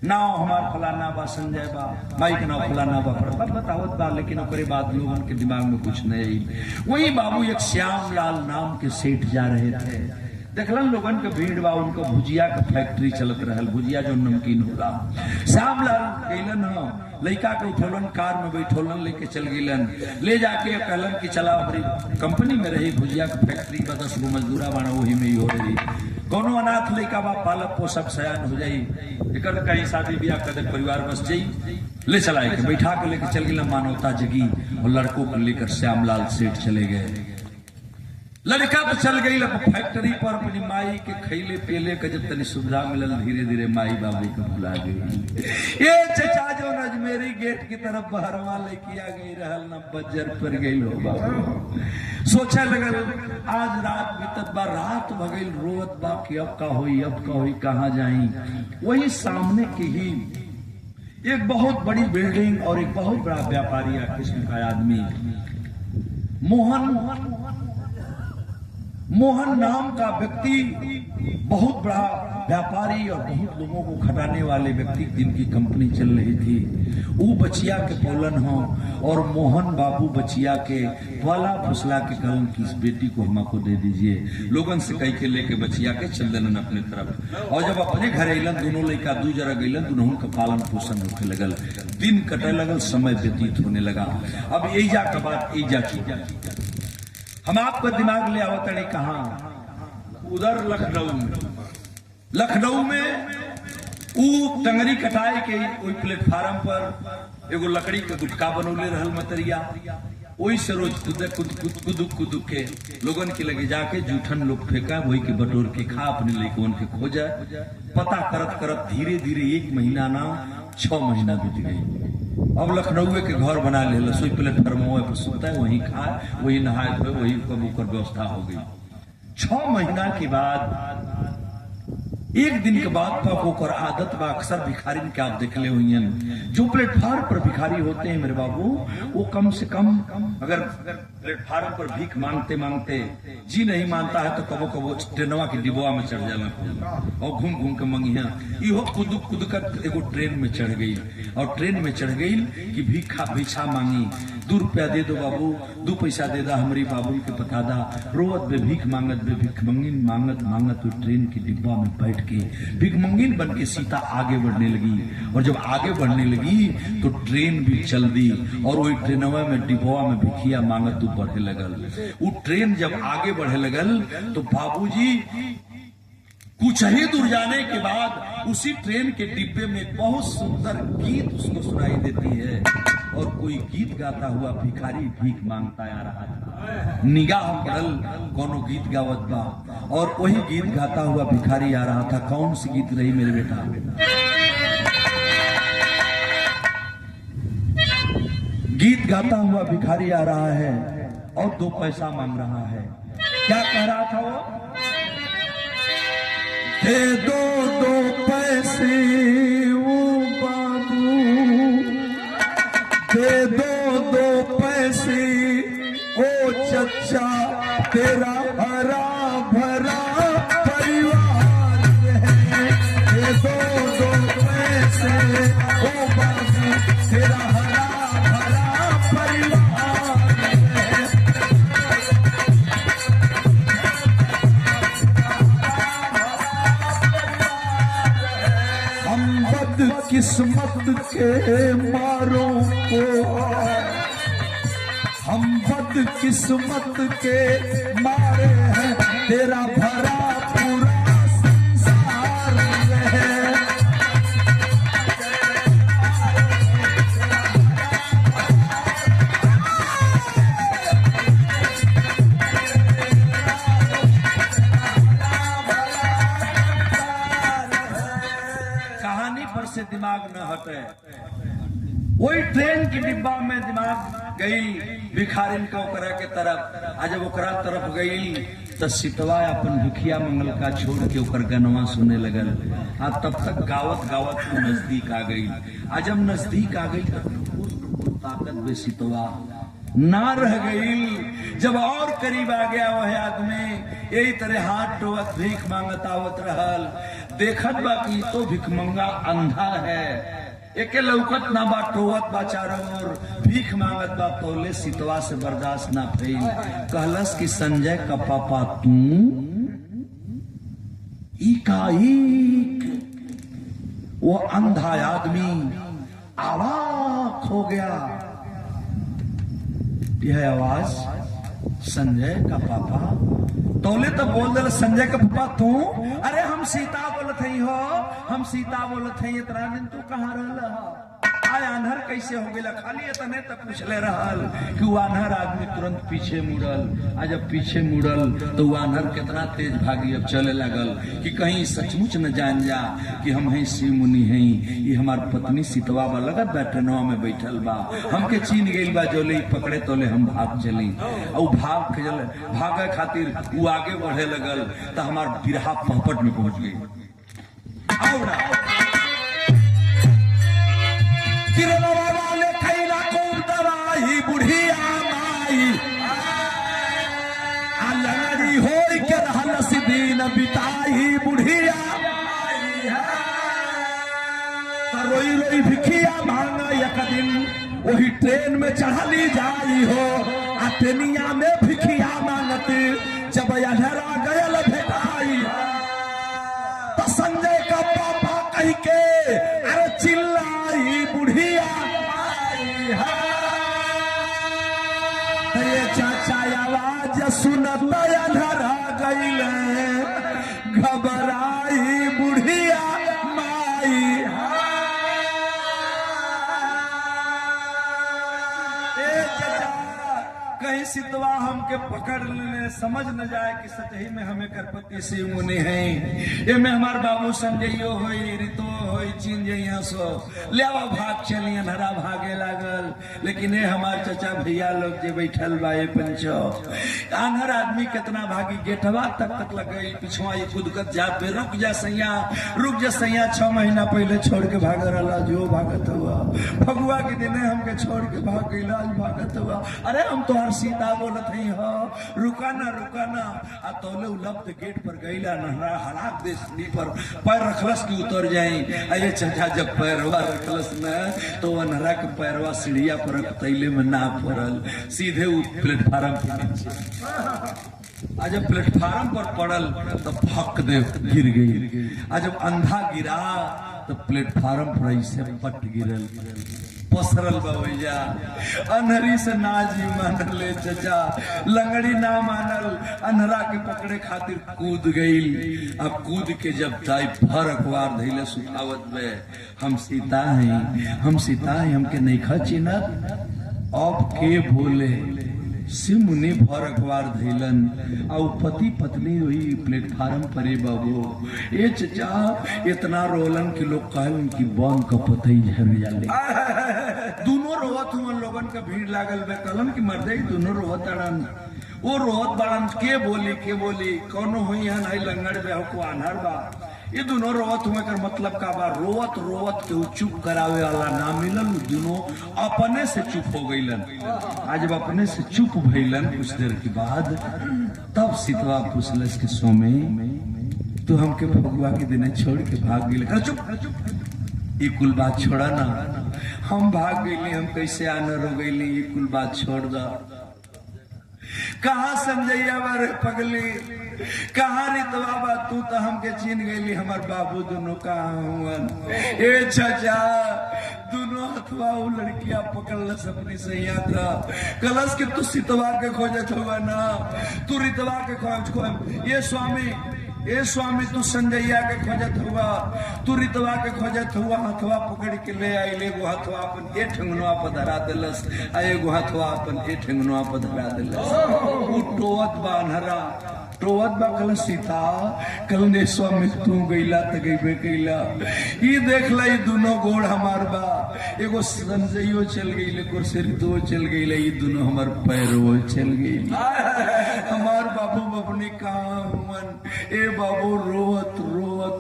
नाव हमार फलाना बा, संजय बा, माई के नाव फलाना बा, बतावत बा। लेकिन ओकरे बाद लोगन के दिमाग में कुछ नहीं। वही बाबू एक श्याम लाल नाम के सेठ जा रहे थे, देखलन लोगन के भीड़ बा, उनको भुजिया का फैक्ट्री चलत रहल, भुजिया जो नमकीन होला। श्यामलाल गइलन हो, लड़का के उठौलन, कार में बैठौलन, लेके चल गइलन, ले जाके कहलन कि चला हमारी कंपनी में रही भुजिया का फैक्ट्री, 10 गो मजदूरा बाना वही में ही हो रही। कोनो अनाथ लड़का बा, पालक पोषक सयान हो जाई, एक कहीं शादी ब्याह कर परिवार बस जाई, ले चला के बैठा के लेके चल गए। मानवता जगी और लड़कों को लेकर श्यामलाल सेठ चले गए। लड़का तो चल गई फैक्ट्री पर, अपनी माई के खैले पेले के जब तनी सुविधा मिलल, धीरे धीरे माई बाबू को भुला गई। ये चचा जो अजमेरी गेट की तरफ बहरवा लेके आ गई रहल न, बजर पर गई हो बाबू। सोचा लगल आज रात बीतत बा, रात भगल रोवत बा कि अब का होई, अब का होई, कहाँ जाई। वही सामने की ही एक बहुत बड़ी बिल्डिंग और एक बहुत बड़ा व्यापारी किस्म का आदमी, मोहन नाम का व्यक्ति, बहुत बड़ा व्यापारी और बहुत लोगों को खटाने वाले व्यक्ति, जिनकी कंपनी चल रही थी, वो बचिया के पोलन हो और मोहन बाबू बचिया के वाला फुसला के कहन कि इस बेटी को हमको दे दीजिए। लोगन से कह के लेके बचिया के चल देलन अपने तरफ। और जब अपने घर अलन, दोनों लड़का दू जरा गइलन, दोनों का पालन पोषण होने लगल, दिन कटे लगल, समय व्यतीत होने लगा। अब एजा का बात एजा की, हम आपको दिमाग ले आवत नहीं कहा, उधर लखनऊ में ऊ टंगरी कटाए के कोई प्लेटफार्म पर एगो लकड़ी के गुटका बनौले रहल मतरिया, वही से रोज कुदुक के लोगन के लगे जाके जूठन लोग फेंका, वही के बटोर के खा, अपने लेके उनके खोजा। पता करत करत धीरे धीरे 1 महीना ना 6 महीना बीत गई। अब लखनऊ के घर बना ले, सोई प्लेटफार्म पर सुता है, वहीं खाए, वही नहाए, वही कबूकर व्यवस्था हो गई। 6 महीना के बाद एक दिन के बाद होकर आदत बा, अक्सर भिखारी के आप देख ले हुई, जो प्लेटफार्म पर भिखारी होते हैं मेरे बाबू, वो कम से कम अगर प्लेटफार्म पर भीख मांगते मांगते जी नहीं मानता है तो कबो कबो ट्रेनवा की डिब्बा में चढ़ जाना और घूम घूम के मंगिया। इहो कुद कर एगो ट्रेन में चढ़ गई, और ट्रेन में चढ़ गई कि भिक्षा मांगी, 2 रुपया दे दो बाबू, 2 पैसा दे दा, हमारी बाबू के बता दा। रोवत बे भीख मांगत बे भिखमंगिन मांगत मांगत वो ट्रेन की डिब्बा में बैठ के भिखमंगिन बन के सीता आगे बढ़ने लगी। और जब आगे बढ़ने लगी तो ट्रेन भी चल दी, और वही ट्रेनवा में डिब्बा में भिखिया मांगत तो बढ़े लगल। वो ट्रेन जब आगे बढ़े लगल तो बाबूजी कुछ ही दूर जाने के बाद उसी ट्रेन के डिब्बे में बहुत सुंदर गीत उसको सुनाई देती है, और कोई गीत गाता हुआ भिखारी भीख मांगता आ रहा था। निगाह पड़ल, कोनो गीत गावत बा, और वही गीत गाता हुआ भिखारी आ रहा था। कौन सी गीत रही मेरे बेटा? गीत गाता हुआ भिखारी आ रहा है और 2 पैसा मांग रहा है। क्या कह रहा था वो? दे दो 2 पैसे ओ बाबू, दे दो 2 पैसे ओ चचा, तेरा हरा भरा परिवार है। दे दो 2 पैसे ओ बाबू, तेरा हरा भरा परिवार है। किस्मत के मारों को, हम बद किस्मत के मारे हैं, तेरा भरा पूरा संसार है। से दिमाग न हटे, वही ट्रेन की डिब्बा में दिमाग गई भिखारिन को ओकरा के तरफ। आज जब ओकरा तरफ गई तो सितवा अपन भिखिया मंगल का छोड़ के ओकर गनवा सुने लगल। आ तब तक गावत गावत तो नजदीक आ गई। आज जब नजदीक आ गई तो ताकत बे सितवा ना रह गई। जब और करीब आ गया वह आदमी यही तरह हाथ टोवत भीख मांगत आवत रहल। देखत बा कि तो भिखमंगा अंधा है, एके लौकत ना बा, टोवत बा चारों ओर, भीख मांगत बा। तोले सितवा से बर्दाश्त ना भइल, कहलस कि संजय का पापा तू एकाएक वो अंधा आदमी अवाक हो गया। यह आवाज संजय का पापा तोले तो बोल दे संजय का पापा तू, अरे हम सीता बोलत हई हो, हम सीता बोलत हई, इतना दिन तू कहाँ रहल? आय आन्हर कैसे हो गया? खाली इतने तक पूछले रहल कि वो आन्हर आदमी तुरंत पीछे मुड़ल। आज जब पीछे मुड़ल तो वो आन्हर कितना तेज भागी अब चले लगल कि कहीं सचमुच न जान जा कि हम हैं शिव मुनि हैं, ये हमार पत्नी सीतवा बा लगत बैठे नौ में बैठल बा, हमके चीन गई बा, जो ले पकड़े तोले हम भाग चली। और भागे खातिर वो आगे बढ़े लगल तो हमार बिरहा पहपट में पहुंच गई। वाले खैला को दवाई बुढ़िया माई लंगड़ी हो के रहल दिन बिताई बुढ़िया रोई रोई भिखिया मांग एक दिन वही ट्रेन में चढ़ली जाई हो, आ ट्रेनिया में भिखिया मांगत जब अंधेरा गयल भेटाई तो संजय का पापा कह के अरे चिल्लाई बुढ़िया चाचा आवाज सुनत अंधेरा गईल घबराई बुढ़िया माई। कहीं सितवा हमके पकड़ ले समझ न जाए कि सतही में हमें करपति शिव मुनि हैं। ये में हमार बाबू संजयो होई रितो होई चीन जइया सो ले भाग चली अंधेरा भागे लागल। लेकिन ये हमार चचा भैया लोग जे बैठल बा ये पंचो आन्हर आदमी कितना भागी गेटवा तक लगई पिछवा ये कूदकत जा पे रुक जा सैया 6 महीना पहले छोड़ के भाग रहा जो भागत हुआ फगुआ के दिन हमके छोड़ के भाग गई आज भागत हुआ। अरे हम तो सीता बोलत हई हो रुका ना आ तोले उपलब्ध गेट पर गईला नहरा हलाक दे पर पैर रखलस की उतर जाई। अरे चचा जब पैरवा रखलस न तो अनहरा के पैरवा सीढ़िया पर तैले में ना पड़ल सीधे प्लेटफार्म पर नीचे। आज जब प्लेटफार्म पर पड़ल तो फक दे गिर गई। आज जब अंधा गिरा तो प्लेटफार्म पर ऐसे पट गिरल पसरल बवैया। अनहरी से नाजी मानल ले चचा लंगड़ी ना मानल अनहरा के पकड़े खातिर कूद गई। अब कूद के जब ताई भर अखबार धैले सुखावत में हम सीता हैं हमके नहीं खचिनत। अब के बोले शिव मुनि भर अखबार धैलन और पति पत्नी वही प्लेटफार्म पर बाबू ये चचा इतना रोलन कि लोग कहलन कि बन का पतई झर जाले। दोनों रोवत हुआ लोगन का भीड़ लागल बे कहलन कि मर्दे दोनों रोवत अड़न वो रोवत बड़न के बोली कौनो हुई है नहीं लंगड़ बे को आन्हर बा ये दोनों रोवत हुए कर मतलब का बा रोवत के चुप करावे वाला ना मिलन दोनों अपने से चुप हो गईलन। आज जब अपने से चुप भइलन कुछ देर के बाद तब सीतवा पूछलस के सोमे तो हमके फगुआ के दिन छोड़ के भाग गई। चुप ये कुल बात छोड़ा ना हम भाग गई हम कैसे आनर हो गई ये कुल बात छोड़ दा। कहा समझैया बारे पगली कहा रितवा बा तू तो हमके चीन गई हमार बाबू दोनों कहा हुआ ए चाचा दोनों हथवा वो लड़कियां पकड़लस अपनी सैया था कलश के तू सितवा के खोजत हुआ ना तू रितवा के खोज ये स्वामी तू संजैया के खोजत हुआ तू रितवा के खोजत हुआ हथवा पकड़ के ले आई ले गो हथवा अपन ए ठंगनवा पर धरा देलस आ एगो हथवा अपन ए ठंगनवा पर धरा देलस। उ टोवत बा कल सीता कल ने स्वामी तू गईला त गईबे कईला ई देखला ई दोनों गोड़ हमार बा एगो संजैयो चल गईले को रितो चल गईले ई दोनों हमार पैरो चल गई। हमार बाबू बबनी कहां हुवन ए बाबू रोवत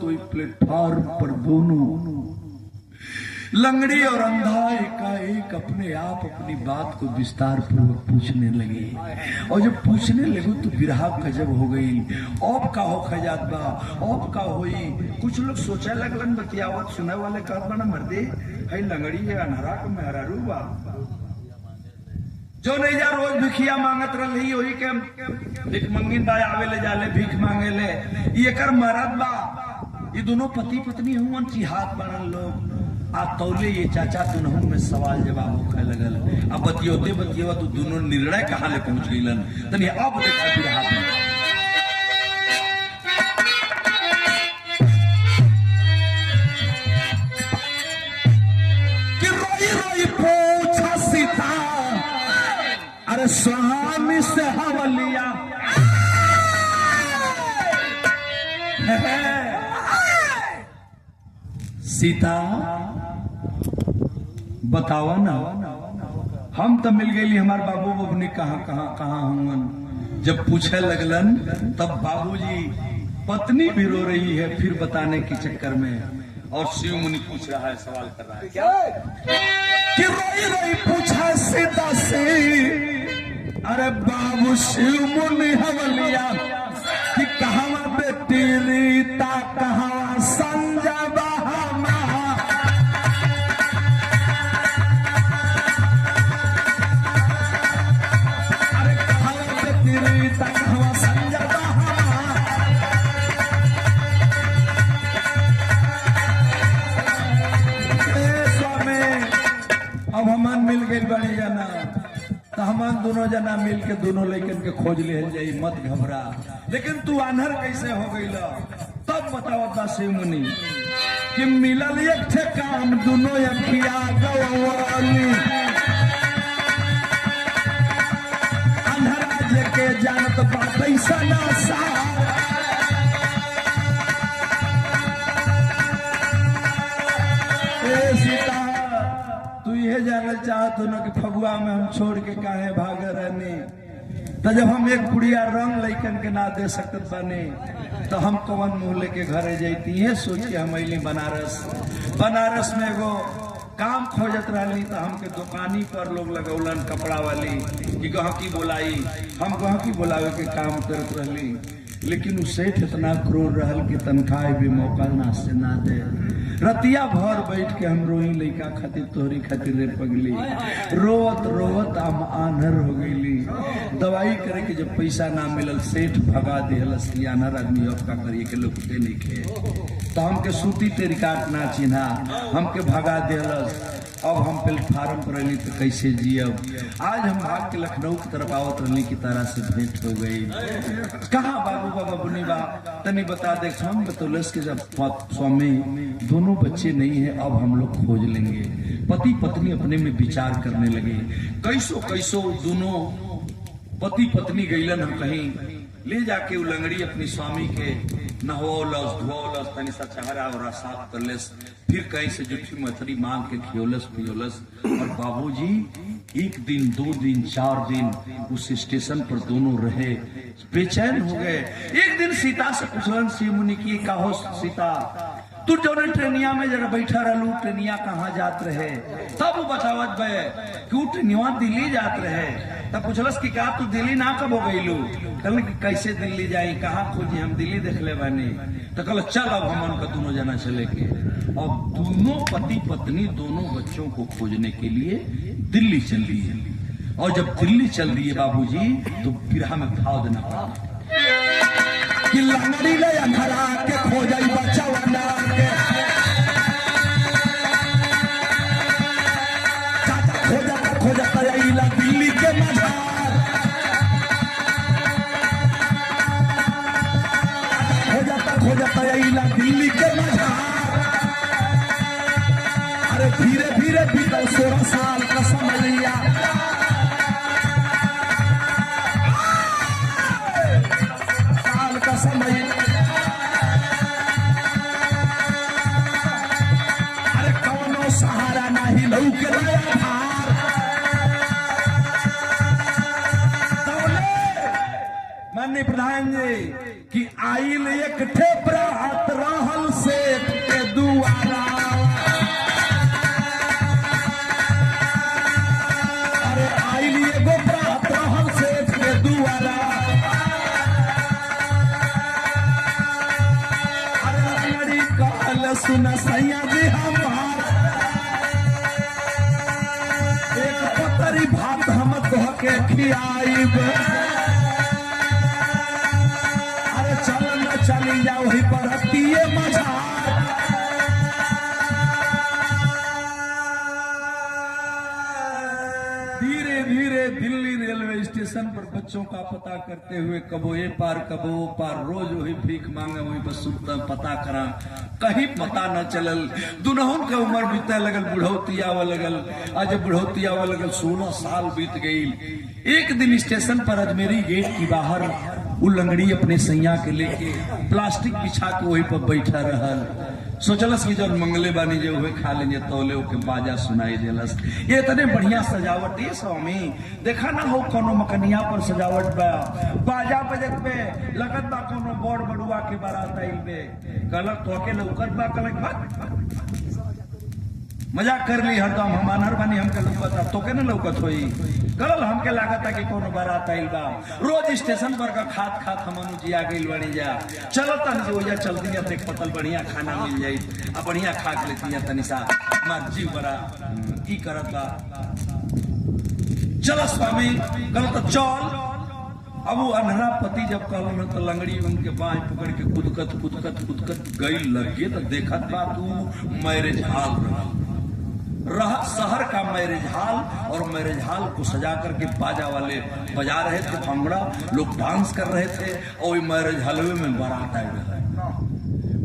वही प्लेटफार्म पर दोनों लंगड़ी और अंधा एकाएक अपने आप अपनी बात को विस्तार पूर्वक पूछने लगे। और जब पूछने लगे तो बिरहा गजब हो गई। अब का हो खजात बा अब का होई कुछ लोग सोचे लगलन बतियावत सुने वाले कहत बा ना मर्दे है लंगड़ी है अनहरा के मेहरारू बा जो नहीं जा रोज भिखिया मांगत रही वही के भिख मंगिन बा आवे ले जाले भीख मांगे ले ये कर मरद बा। ये दोनों पति पत्नी हुआ चिहात बनल लोग आ तौले ये चाचा दुनहु में सवाल जवाब होखे लगल। अब बतियोते बतियोवा तो दोनों निर्णय कहाँ ले पहुंच गईलन तनी अब देखा बिरहा में। अरे स्वामी से हवलिया सीता बतावा ना हम तो मिल गई हमारे बाबू बबनी कहाँ कहाँ कहाँ हुआ। जब पूछे लगलन तब बाबूजी पत्नी भी रो रही है फिर बताने के चक्कर में। और शिव मुनि पूछ रहा है सवाल कर रहा है क्या कि रोई रोई पूछा सीता से अरे बाबू शिव मुनि हवलिया कि कहाँ बेटी रीता कहाँ संजय बहामा। अरे कहाँ बेटी रीता कहाँ संजय बहामा। स्वामी अब हमान मिल गई बड़ी जाना तो हमान दोनों जना मिल के दोनों लेकिन के खोज ले जाई मत घबरा। लेकिन तू आन्हर कैसे हो गई तब बताओ बा शिव मुनि कि मिलल एक ठे काम दोनों अखिया गवाली। आन्हर जे के जानत बात ऐसा ना सा सीता तू ये जानल चाहत हो ना कि फगुआ में हम छोड़ के काहे भागे रहने। तो जब हम एक बुढ़िया रंग लैकन के ना दे सकत बने तो हम कौन मुंह लेके घरे जैती। ये सोच के हम अली बनारस में एगो काम खोजत रही तो हमके दुकानी पर लोग लगौलन कपड़ा वाली कि गहकी बोलाई हम गहकी बोलावे के काम करत रही। लेकिन उस सेठ इतना क्रूर रहल कि तनख्वाह भी मौका ना से ना दे। रतिया भर बैठ के हम रोई लइका खातिर तोहरी खातिर रे पगली रोवत रोवत हम आन्हर हो गईली। दवाई करे के जब पैसा ना मिलल सेठ भगा दिहलस कि आन्हर आदमी अब का करिए के लोग के नहीं खे तो हमके सूती तरीकाट ना चिन्हा हमके भगा दिहलस। अब हम प्लेटफार्म पर रही तो कैसे जियब। आज हम भाग के लखनऊ की तरफ आवत रही की तरह से भेंट हो गई। कहाँ बाबू बाबा बुनी बा तनी बता दे। हम बतौलस के जब स्वामी दोनों बच्चे नहीं है अब हम लोग खोज लेंगे। पति पत्नी अपने में विचार करने लगे। कैसो कैसो दोनों पति पत्नी गईलन हम कहीं ले जाके उलंगड़ी अपनी स्वामी के नहौलस धोलस तनी सा चेहरा और साफ कर लेस फिर कहीं से जुठी मथरी मांग के खियोलस पियोलस। और बाबूजी एक दिन 2 दिन 4 दिन उस स्टेशन पर दोनों रहे बेचैन हो गए। एक दिन सीता से पूछलन शिव मुनि की कहो सीता तू जो ट्रेनिया में जरा बैठा रहलू ट्रेनिया कहाँ जात रहे। तब बतावत बे कि ट्रेनिया दिल्ली जात रहे। तब पूछलस कि का तू दिल्ली ना कब हो गईलू। कहल कि कैसे दिल्ली जाई कहाँ खोजी हम दिल्ली देख ले बानी। तो कहल चल अब हम का दोनों जना चले के। अब दोनों पति पत्नी दोनों बच्चों को खोजने के लिए दिल्ली चल रही है। और जब दिल्ली चल रही है बाबूजी तो बिरहा में भाव देना पड़ा कि लंगड़ी ले अंधरा के खोजई बचवना के चाचा खोजत आइला दिल्ली के मझार। खोजत आइला दिल्ली के मझार। अरे धीरे धीरे बीतल 16 साल का समझिया। समय अरे कौनो सहारा नहीं लौके भार। माननीय प्रधान जी कि आइल एक ठे बरात रहल सेठ के दुआरा। अरे आइल एगो बरात रहल सेठ के दुआरा। सुना सैया जी हमार एक पतरी भात हम कह के के खियाइब अरे चल न चली जाओ ही परतिए मझार धीरे धीरे दिल्ली रेलवे स्टेशन पर बच्चों का पता करते हुए कबो ये पार कबो वो पार रोज वही भीख मांगे वही बस सुनता पता करा कहीं पता न चलल दुनहुन के उम्र बीते लगल बुढ़ौती आवा लगल आज बुढ़ौती आवा लगल 16 साल बीत गई। एक दिन स्टेशन पर अजमेरी गेट की बाहर वो लंगड़ी अपने सैया के लेके प्लास्टिक बिछा के वही पर बैठा रहल सोचलस कि जब मंगले बानी जो हुए खा लेंगे तौले के बाजा सुनाई देलस ये इतने बढ़िया सजावट है स्वामी देखा ना हो कोनो मकनिया पर सजावट बा बाजा बजत पे लगत बा कोनो बड़ बड़ुआ के बारात आइल बे कलक तो के लौकत बा कलक मजाक कर ली हरदम हम अनहर बानी हमके लौकत तो के न लौकत होई कल हमके लागत कि कोनो बारात आइल बा रोज स्टेशन पर का खात खात हमनु जिया गइल बनी जा चलो तन जो या चलती है एक पतल बढ़िया खाना मिल जाई आ बढ़िया खा के लेती है तनी सा मार जीव बड़ा की करत बा चलो स्वामी कल तो चल अब वो अनहरा पति जब कहल न तो लंगड़ी उनके बाएं पकड़ के कुदकत गई लगे तो देखत बा तू मैरिज हाल रहा शहर का मैरिज हाल और मैरिज हाल को सजा करके बाजा वाले बजा रहे थे भंगड़ा लोग डांस कर रहे थे और वही मैरिज हलवे में बारात आए रहे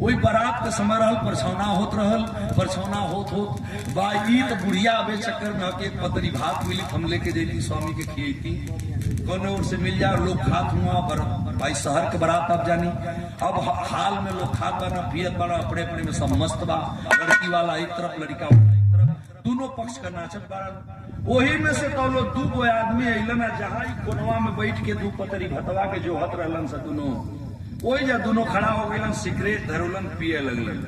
वही बारात के समय रहल परछौना होत बाई तो बुढ़िया अबे चक्कर में एक पतरी भात मिली हम लेके जेती स्वामी के खियती कौन ओर से मिल जाए लोग खात हुआ भाई शहर के बारात आप जानी अब हाल में लोग खात बना पियत बना अपने अपने में सब मस्त बा लड़की वाला एक तरफ लड़का वाला एक तरफ दोनों पक्ष का नाचत बारन वही में से तो लोग दू गो आदमी अलन जहाँ कोनवा में बैठ के दू पतरी भतवा के जो हत रहलन से दोनों वही जब दोनों खड़ा हो गए सिगरेट धरुलन पिए लगलन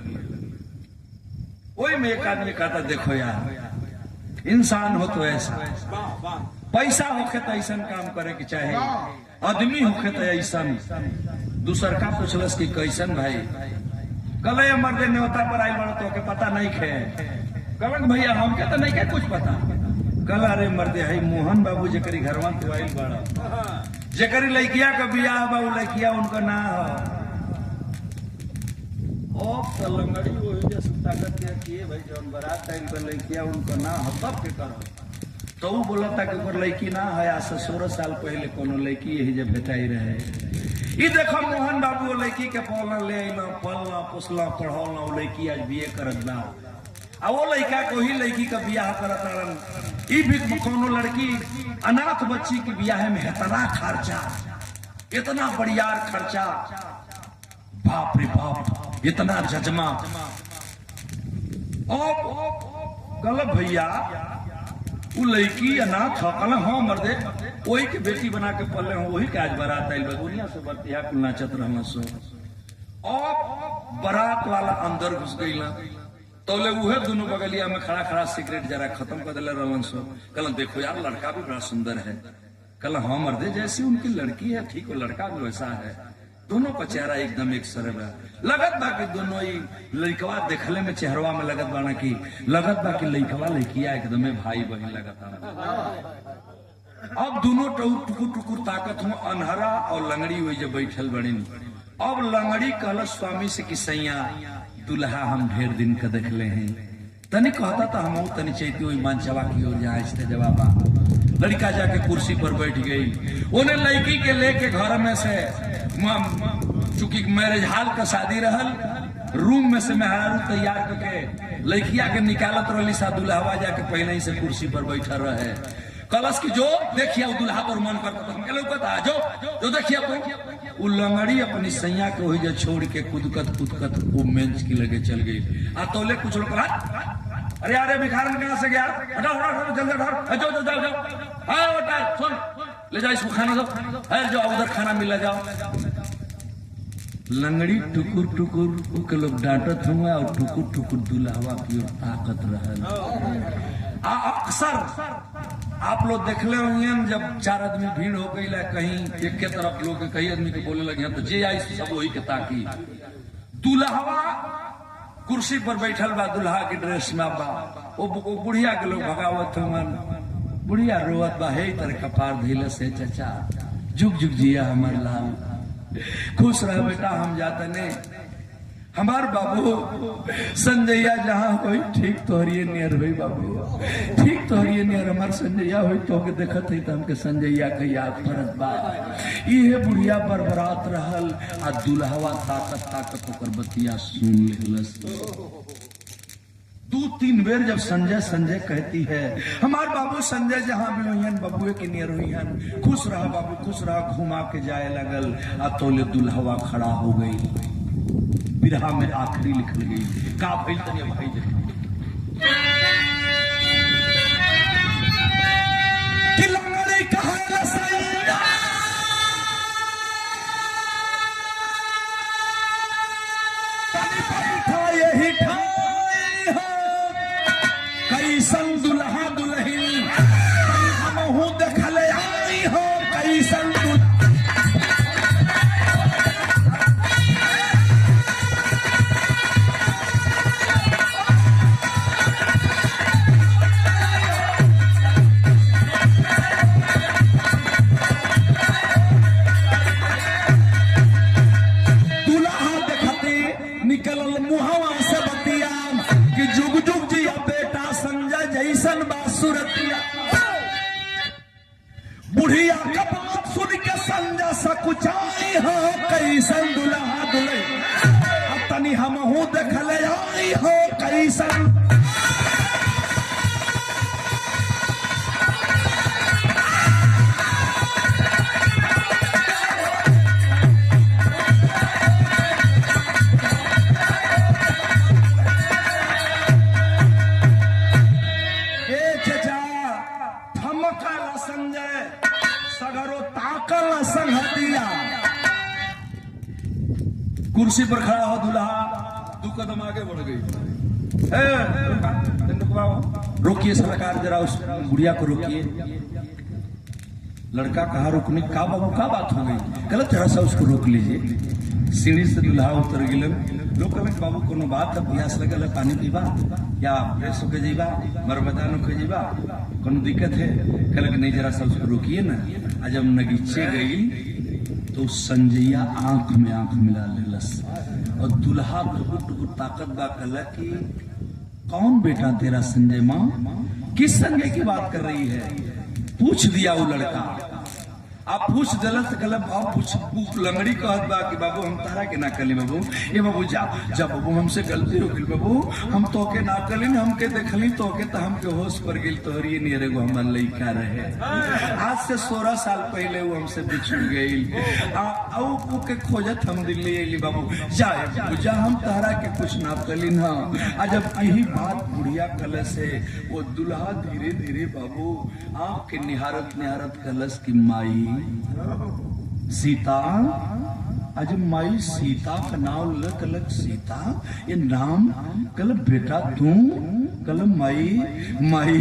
वही में एक आदमी कहता देखो यार इंसान हो तो ऐसा पैसा होके तो ऐसा काम करे के चाहे आदमी होके तो ऐसा दूसर का पूछलस कि कैसन भाई कल मर्दे न्योता पर आई बड़ा तो के पता नहीं खे कलक भैया हमके तो नहीं के कुछ पता कल अरे मर्दे है मोहन बाबू जकरी घरवा तो आइल बड़ा जकरी लड़किया का बियाह बा लड़किया उनका ना हो तो लंगड़ी वो जैसे ताकत किए भाई जौन बारात आइल बा लड़किया उनका ना हो तब के करो तो वो बोला था कि ओकर लड़की ना है आज से 16 साल पहले कोनो लड़की यही जब भेटाई रहे ई देखो मोहन बाबू वो लड़की के पौला ले आइला पलना पोसला पढ़ौला वो लड़की आज बीए करत बा आ वो लड़का को ही लड़की का बियाह करत रहन ई भी कोनो लड़की अनाथ बच्ची के बियाह में इतना खर्चा इतना बड़ियार खर्चा बाप रे बाप इतना जजमा कल भैया वो लड़की अनाथ कल हाँ मर्दे वही के बेटी बना के पले हो वही के आज बारात आइल दुनिया से बरतिया कुल नाचत रहना सो और बारात वाला अंदर घुस गई तौले उहे दोनों बगलिया में खड़ा खड़ा सिगरेट जरा खत्म कर दिले रहन सो कल देखो यार लड़का भी बड़ा सुंदर है कल हाँ मर्दे जैसी उनकी लड़की है ठीक है लड़का भी वैसा है दोनों का चेहरा एकदम एक सरल है लगत बा कि दोनों ही लड़कवा देखले में चेहरवा में लगत बा ना कि लगत बा कि लड़कवा लड़किया एकदम भाई बहन लगता अब दोनों टुकुर टुकुर ताकत हूँ अनहरा और लंगड़ी हुई जब बैठल बड़ी अब लंगड़ी कहल स्वामी से कि सैया दुल्हा हम ढेर दिन का देखले हैं तनी कहता था हम तनी चैती हुई मानचवा की ओर जाए इसने जवाबा लड़का जाके कुर्सी पर बैठ गई उन्हें लड़की के लेके घर में से चूंकि मैरिज हाल का शादी रहल रूम में से मेहरारू तैयार करके लड़किया के निकालत रही सा दुल्हवा जाके पहले ही से कुर्सी पर बैठा रहे कलश की जो देखिए दुल्हा पर मन करता तो हम कहता जो देखिए वो लंगड़ी अपनी सैया के वही जो छोड़ के कुदकत वो मेंच की लगे चल गई आ तौले कुछ लोग अरे अरे भिखारन कहाँ से गया हटाओ जल्दी जाओ सुन ले जाओ इसको खाना दो जो उधर खाना मिला जाओ लंगड़ी टुकुर टुकुर के लोग डांटत हुए और टुकुर टुकुर दुल्हवा की ओर ताकत रहल अक्सर आप लोग देखले होंगे जब चार आदमी भीड़ हो गई कहीं एक के तरफ लोग कई आदमी के बोले लगे तो जे आई सब वही के ताकी दुल्हवा कुर्सी पर बैठल बा दुल्हा के ड्रेस में बा वो बुढ़िया के लोग भगावत हुए बुढ़िया रोवत बा हे तर कपार धैल से चचा जुग जुग जिया हमार लाल, खुश रह बेटा हम जाते ने। हमार बाबू संजैया जहाँ होई ठीक तोहरिए नियर होई बाबू, ठीक तोहरिए नियर हमार संजैया होई तो के देखत है तो हमके संजैया के याद पड़त बा। ये बुढ़िया बरबरात रहल आ दुल्हवा ताकत ताकत ओकर बतिया सुन लेलस। 2-3 बेर जब संजय संजय कहती है, हमार बाबू संजय जहाँ भी हुईहन बबुए के नियर हुईहन, खुश रहा बाबू खुश रहा, घुमा के जाए लगल आ तोले दुल्हवा खड़ा हो गई। बिरहा में आखिरी लिखल गई का भइल तनी भाई कि लंगड़ी कहा रसैया यही ठाई हो कैसन दुल्हा दुल्हन हमहू देखल आई हो कैसन बुढ़िया का बात सुन के संजय सकुचाई हो कैसन दुल्हा दुल्हन तनी हमहू देखल आई हो कैसन। कुर्सी पर खड़ा हो दूल्हा 2 कदम आगे बढ़ गई। रोकिए सरकार, जरा उस बुढ़िया को रोकिए। लड़का कहा रुकने का बाबू का बात हो गई, गलत जरा सा उसको रोक लीजिए। सीढ़ी से दूल्हा उतर गिलन। लोग कहते बाबू कोनो बात है, प्यास लगल है पानी पीबा या फ्रेश होके जीबा मरमदान होके जीबा कोनो दिक्कत है? कहलक नहीं जरा सा उसको रोकिए ना। आ जब नगीचे गई तो संजैया आंख में आंख मिला लेलस और दुल्हा टुकुर टुकुर ताकत बा कहला कि कौन बेटा तेरा संजय माँ, किस संजय की बात कर रही है? पूछ दिया वो लड़का। आप पूछ दिलस कहला बाबू पूछ लंगड़ी कहत बा कि बाबू हम तारा के ना कली बाबू। ये बाबू जा जा बाबू हमसे गलती हो गई बाबू, हम तो के ना कली हमके देखली तो के तो हमके होश पर गेल तोहरी नियर एगो हमर लइका रहे। आज से 16 साल पहले वो हमसे बिछड़ गई औ के खोजत हम दिल्ली अली बाबू। जा जा हम तारा के कुछ ना कली ना। आ जब यही बात बुढ़िया कल से वो दुल्हा धीरे धीरे बाबू आँख के निहारत निहारत कलस की माई सीता। आज माई सीता का नाम लक सीता, ये नाम कल बेटा तू कल माई माई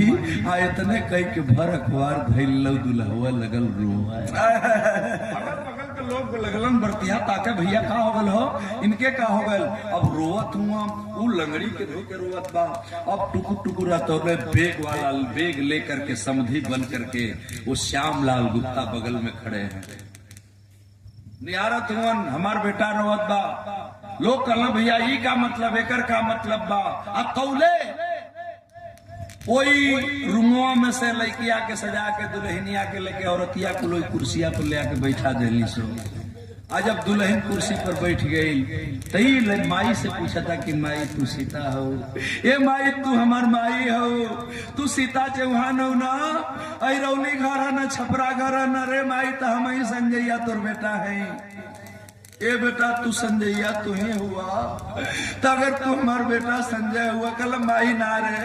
आयतने कह के भर अखबार धैल दुल्हवा लगल रोआ। लोग लगलन बरतिया ताके भैया का हो गल हो, इनके का हो गल? अब रोवत हुआ वो लंगड़ी के धो के रोवत बा। अब टुकुर टुकुर तो बेग वाला बेग लेकर के समधी बन करके वो श्यामलाल गुप्ता बगल में खड़े हैं। निहारत हुआ हमार बेटा रोवत बा। लोग कहना भैया ई का मतलब एकर का मतलब बा। अब कौले कोई रूमवा में से लड़किया के सजा के दुल्हनिया के लेके औरतिया को लोग कुर्सिया पर ले आके बैठा देली सो। आज जब दुल्हन कुर्सी पर बैठ गई तई माई से पूछा था कि माई तू सीता हो? ए माई तू हमार माई हो, तू सीता चौहान हो ना? रौली घर है ना छपरा घर है ना? रे माई तो हम ही संजैया तोर बेटा है। ए बेटा तू संजैया तू ही हुआ तो अगर तू हमार बेटा संजय हुआ कल माई ना रे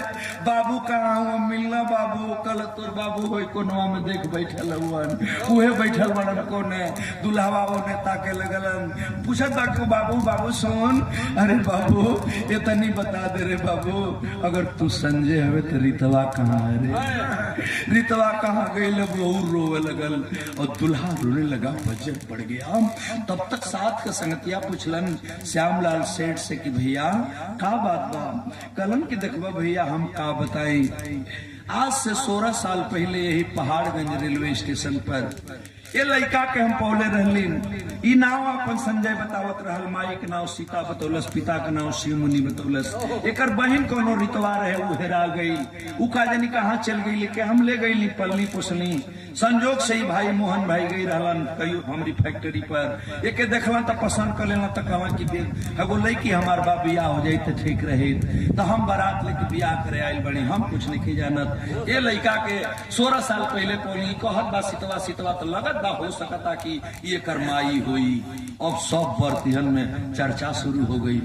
बाबू कहाँ हुआ मिलना बाबू? कल तोर बाबू हो कोनवा में देख बैठल हुआ उहे बैठल बनन कोने दुल्हवा ने ताके लगलन पूछा था कि बाबू बाबू सुन। अरे बाबू ये तनी बता दे रे बाबू, अगर तू संजय हवे तो रितवा कहाँ है रे? रितवा कहाँ गई? वो रोवे लगल और दुल्हा रोने लगा, बजट पड़ गया। तब तक साथ का संगतिया पूछलन श्यामलाल सेठ से कि भैया का बात बा? कलन की देखबा भैया हम का बताई। आज से 16 साल पहले यही पहाड़गंज रेलवे स्टेशन पर ये लड़का के हम पौले रहलीन। ई नाव अपन संजय बतावत रहल, माई के नाव सीता बतौलस, पिता के नाव शिव मुनि बतौलस। एकर बहन कोनो रितवा रहे उ हेरा गई, उ का जानी कहाँ चल गई, लेके हम ले गई पलनी पोसनी। संजोग से ही भाई मोहन भाई गई रहलन कहीं हमारी फैक्ट्री पर, एके देखलन तो पसंद कर लेना तो कहवा की देख एगो लड़की हमार बाप बियाह हो जाये तो ठीक रहे। तो हम बारात लेके बियाह करे आयल बनी, हम कुछ नहीं जानत। ये लड़का के 16 साल पहले पौली कहत बा सितवा सितवा तो लगत बा हो सकता कि ये करमाई हुई। अब सब बर्तिहन में चर्चा शुरू हो गई।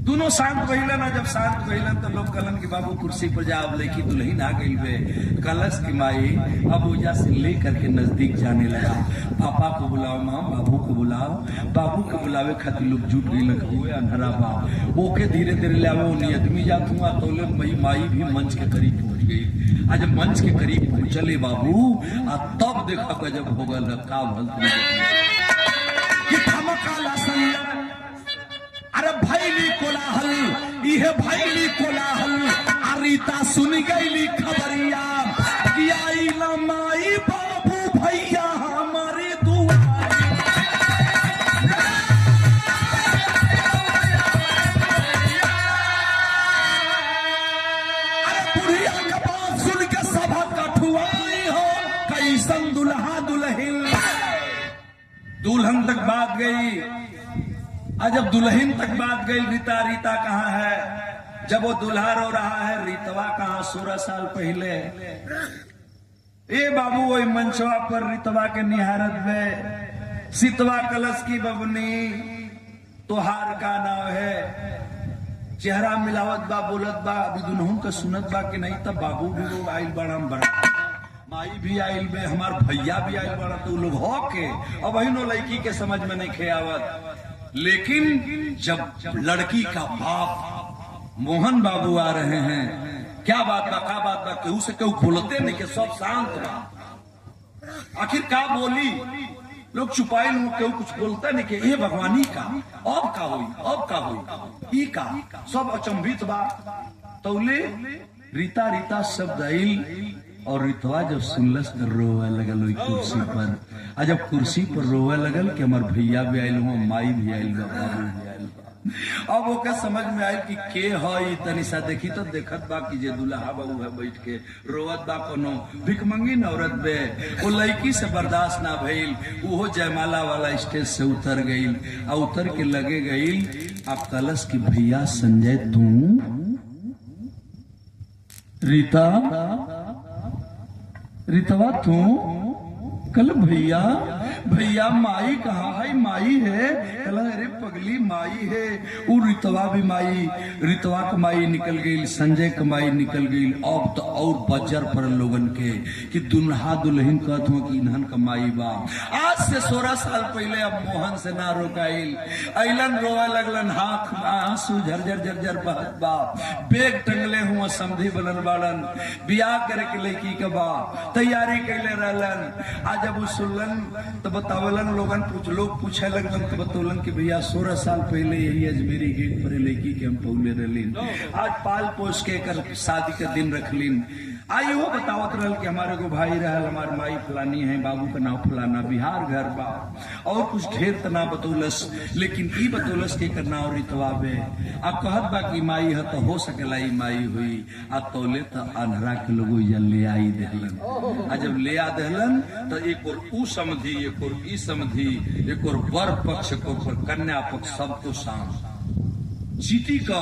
दोनों शांत भइलन, जब शांत भइलन तो लोग कहलन कि बाबू कुर्सी पर जा, अब लड़की दुल्हन आ गई बे। कलश की माई अब ओजा से ले करके नजदीक जाने लगा। पापा को बुलाओ, माँ बाबू को बुलाओ। बाबू को बुलावे खातिर लोग जुट गई हुए अंधरा बा। ओके धीरे धीरे लावे उन्हीं आदमी जात हुआ तो माई भी मंच के करीब पहुंच गई। आज मंच के करीब पहुंचले बाबू आ तब देखा गजब हो गल का भल कि धमकाला संयम। अरे भैली कोलाहल, इहे भैली कोलाहल। अरीता सुन गईली खबरिया कि आई माई बाबू भैया हमारे दुआर। अरे बुढ़िया का बात सुन के सभा कठुआई हो, कैसन दुल्हा दुल्हन। दुल्हन तक बात गई, जब दुल्हन तक बात गई रीता, रीता कहाँ है? जब वो दुल्हा रो रहा है, रीतवा कहाँ 16 साल पहले। ए बाबू वही मंचवा पर रीतवा के निहारत में सितवा कलश की बबनी तोहार का नाव है। चेहरा मिलावत बा, बोलत बा, अभी दुल्हन का सुनत बा कि नहीं। तब बाबू भी लोग आइल बड़ा बड़ा, माई भी आइल बे, हमार भैया भी आइल बड़ा। तो लोग हो के अब वही नो लड़की के समझ में नहीं खेआवत। लेकिन जब लड़की का बाप मोहन बाबू आ रहे हैं, क्या बात बा का बात बा, केहू से केहू बोलते नहीं कि सब शांत बा। आखिर का बोली, लोग छुपाए लोग, केहू कुछ बोलता नहीं कि ये भगवानी का अब का हुई, अब का हुई, ई का सब अचंभित बा। तौले रीता रीता शब्द आइल और रितवा जब सुनलस तो रोवे लगल वही कुर्सी पर। आ जब कुर्सी पर रोवे लगल कि हमार भैया भी आयल हुआ, माई भी आयल बा, बाबू भी आयल बा। अब ओके समझ में आयल कि के है। तनी सा देखी तो देखत बा कि जे दुल्हा बाबू है बैठ के रोवत बा, कोनो भिकमंगी औरत बे। वो लड़की से बर्दाश्त ना भइल, उहो जयमाला वाला स्टेज से उतर गई। आ उतर के लगे गई अब कलश की भैया संजय तू रीता, रीतवा तू कल भैया, भैया माई कहाँ है? माई है। कल अरे पगली माई है। वो रीतवा भी माई, रीतवा का माई निकल गई, संजय का माई निकल गई। अब तो और बजर पर लोगन के कि दुल्हा दुल्हन कहत हो कि इन्हन का माई बा। आज से 16 साल पहले अब मोहन से ना रोकाइल, अलन रोवा लगलन, हाथ आंसू झरझर झरझर बहत बा। बेग टंगले हुआ समधी बनल बाड़न, बियाह करे के लड़की के बा तैयारी कैले रहलन। आज जब वो सुनलन तो बतावलन, लोगन लोग पूछे लगलन तो बतौलन कि भैया 16 साल पहले यही अजमेरी गेट पर लड़की के हम पौले रहलीन। आज पाल पोस के कर शादी का दिन रखलीन। आई वो बतावत रहल कि हमारे को भाई रहल, हमार माई फलानी है, बाबू का नाम फलाना, बिहार घर बा। और कुछ ढेर तना बतौलस, लेकिन ई बतौलस के करना और रितवा बे। अब कहत बा कि माई है तो हो सकेला ई माई हुई। आ तौले तो अंधरा के लोग ले आई देहलन। आ जब ले आ देहलन तो एक और ऊ समधी, एक और ई समधी, एक और वर पक्ष को कन्या पक्ष सबको शाम चीटी का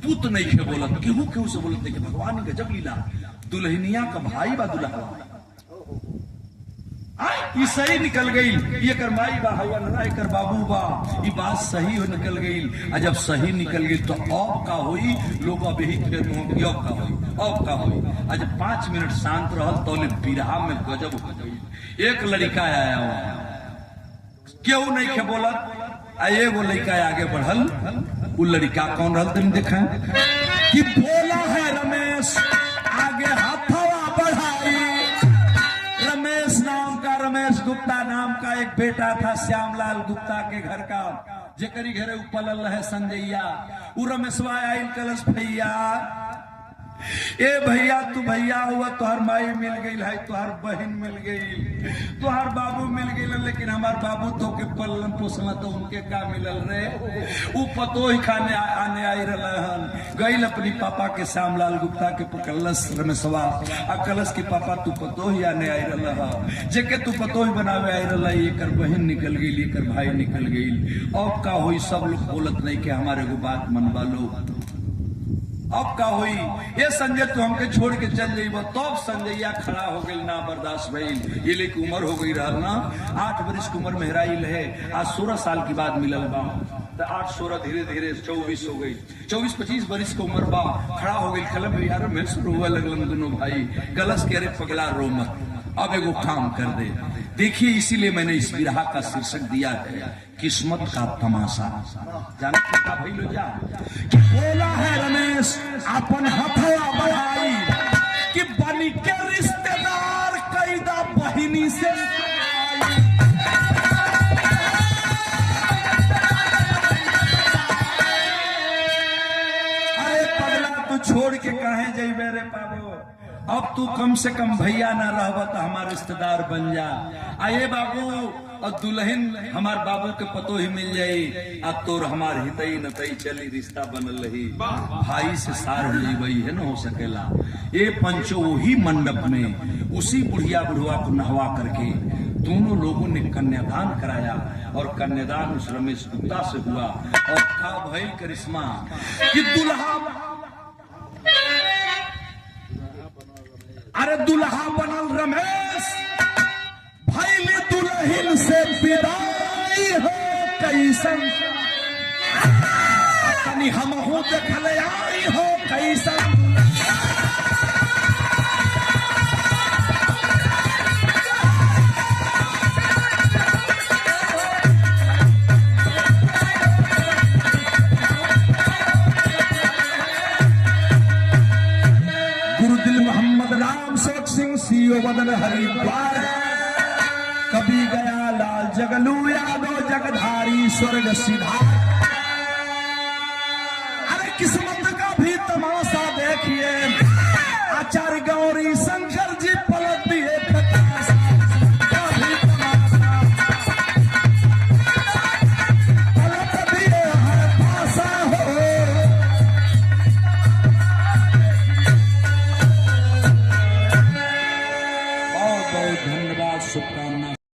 पुत नहीं खे बोलत, केहू केहू से बोलत नहीं कि भगवान का जब लीला दुल्हनिया का भाई बा दुल्हा आई सही निकल गई। ये कर माई बा हवा ना कर बाबू बा, ये बात सही हो निकल गई। जब सही निकल गई तो अब का हुई, लोग अब यही फिर अब का हुई, अब का हुई। आज 5 मिनट शांत रहल तो बिरहा में गजब हो गई। एक लड़का आया हुआ, केहू नहीं खे बोलत। एगो लड़का आगे बढ़ल, वो लड़का कौन रहल तुम देखा कि बोला है रमेश, आगे हथवा बढ़ाई। रमेश नाम का, रमेश गुप्ता नाम का एक बेटा था श्यामलाल गुप्ता के घर का, जेकरी घरे पलल है संजैया। उ रमेशवा आइल कलश भैया ए भैया तू भैया हुआ, तुहार माई मिल गई है, तुहार बहन मिल गई, तुहार बाबू मिल गई, लेकिन हमार बाबू तो के पलन पोसला तो उनके का मिलल रे। ऊ पतो ही खाने आने आई रहन, गई अपनी पापा के श्यामलाल गुप्ता के पकलस रमेशवा आ कलश के पापा तू पतो ही आने आई रहा, जेके तू पतो ही बनावे आई रहा, एकर बहन निकल गई, एकर भाई निकल गई। अब का हुई, सब लोग बोलत नहीं कि हमारे को बात मनवा लो। अब का हुई, ये संजय तू हमके छोड़ के चल जाइब, तब संजैया खड़ा हो गई, ना बर्दाश्त भइल। ये लेके उम्र हो गई रहा ना, 8 वर्ष की उम्र मेहराइल है, आज 16 साल की बात मिलल बा, तो 8 16 धीरे धीरे 24 हो गई, 24-25 वर्ष की उम्र बा। खड़ा हो गई, कलम यार मैं रोवा लगलन दोनों भाई, कलश के अरे पगला रो मत, अब एगो काम कर दे। देखिए इसीलिए मैंने इस विरहा का शीर्षक दिया है किस्मत का तमाशा। जानते का भाई लो जा कि बोला है रमेश अपन हथवा बढ़ाई कि बनी के रिश्तेदार कैदा बहिनी से अरे पगला तू छोड़ के कहे जाई मेरे बाबू, अब तू कम से कम भैया ना रहबा तो हमार रिश्तेदार बन जा। आये बाबू और दुल्हन हमार बाबू के पतो ही मिल जाई, अब तोर हमार हितई नतई चली रिश्ता बनल रही, भाई से सार हो जाई है न हो सकेला। ये पंचो वही मंडप में उसी बुढ़िया बुढ़वा को नहवा करके दोनों लोगों ने कन्यादान कराया और कन्यादान उस रमेश गुप्ता से हुआ। और था भाई करिश्मा कि दुल्हा, अरे दुल्हा बनल रमेश, भैली दुल्हन से विदाई हो कैसन, तनी हमहू देखल आई हो कैसन। सीओ बदन हरिद्वार, कभी गया लाल जगलू यादव जगधारी स्वर्ग सीधा। अरे किस्मत का भी तमाशा देखिए, आचार्य गौरी शंकर जी पलट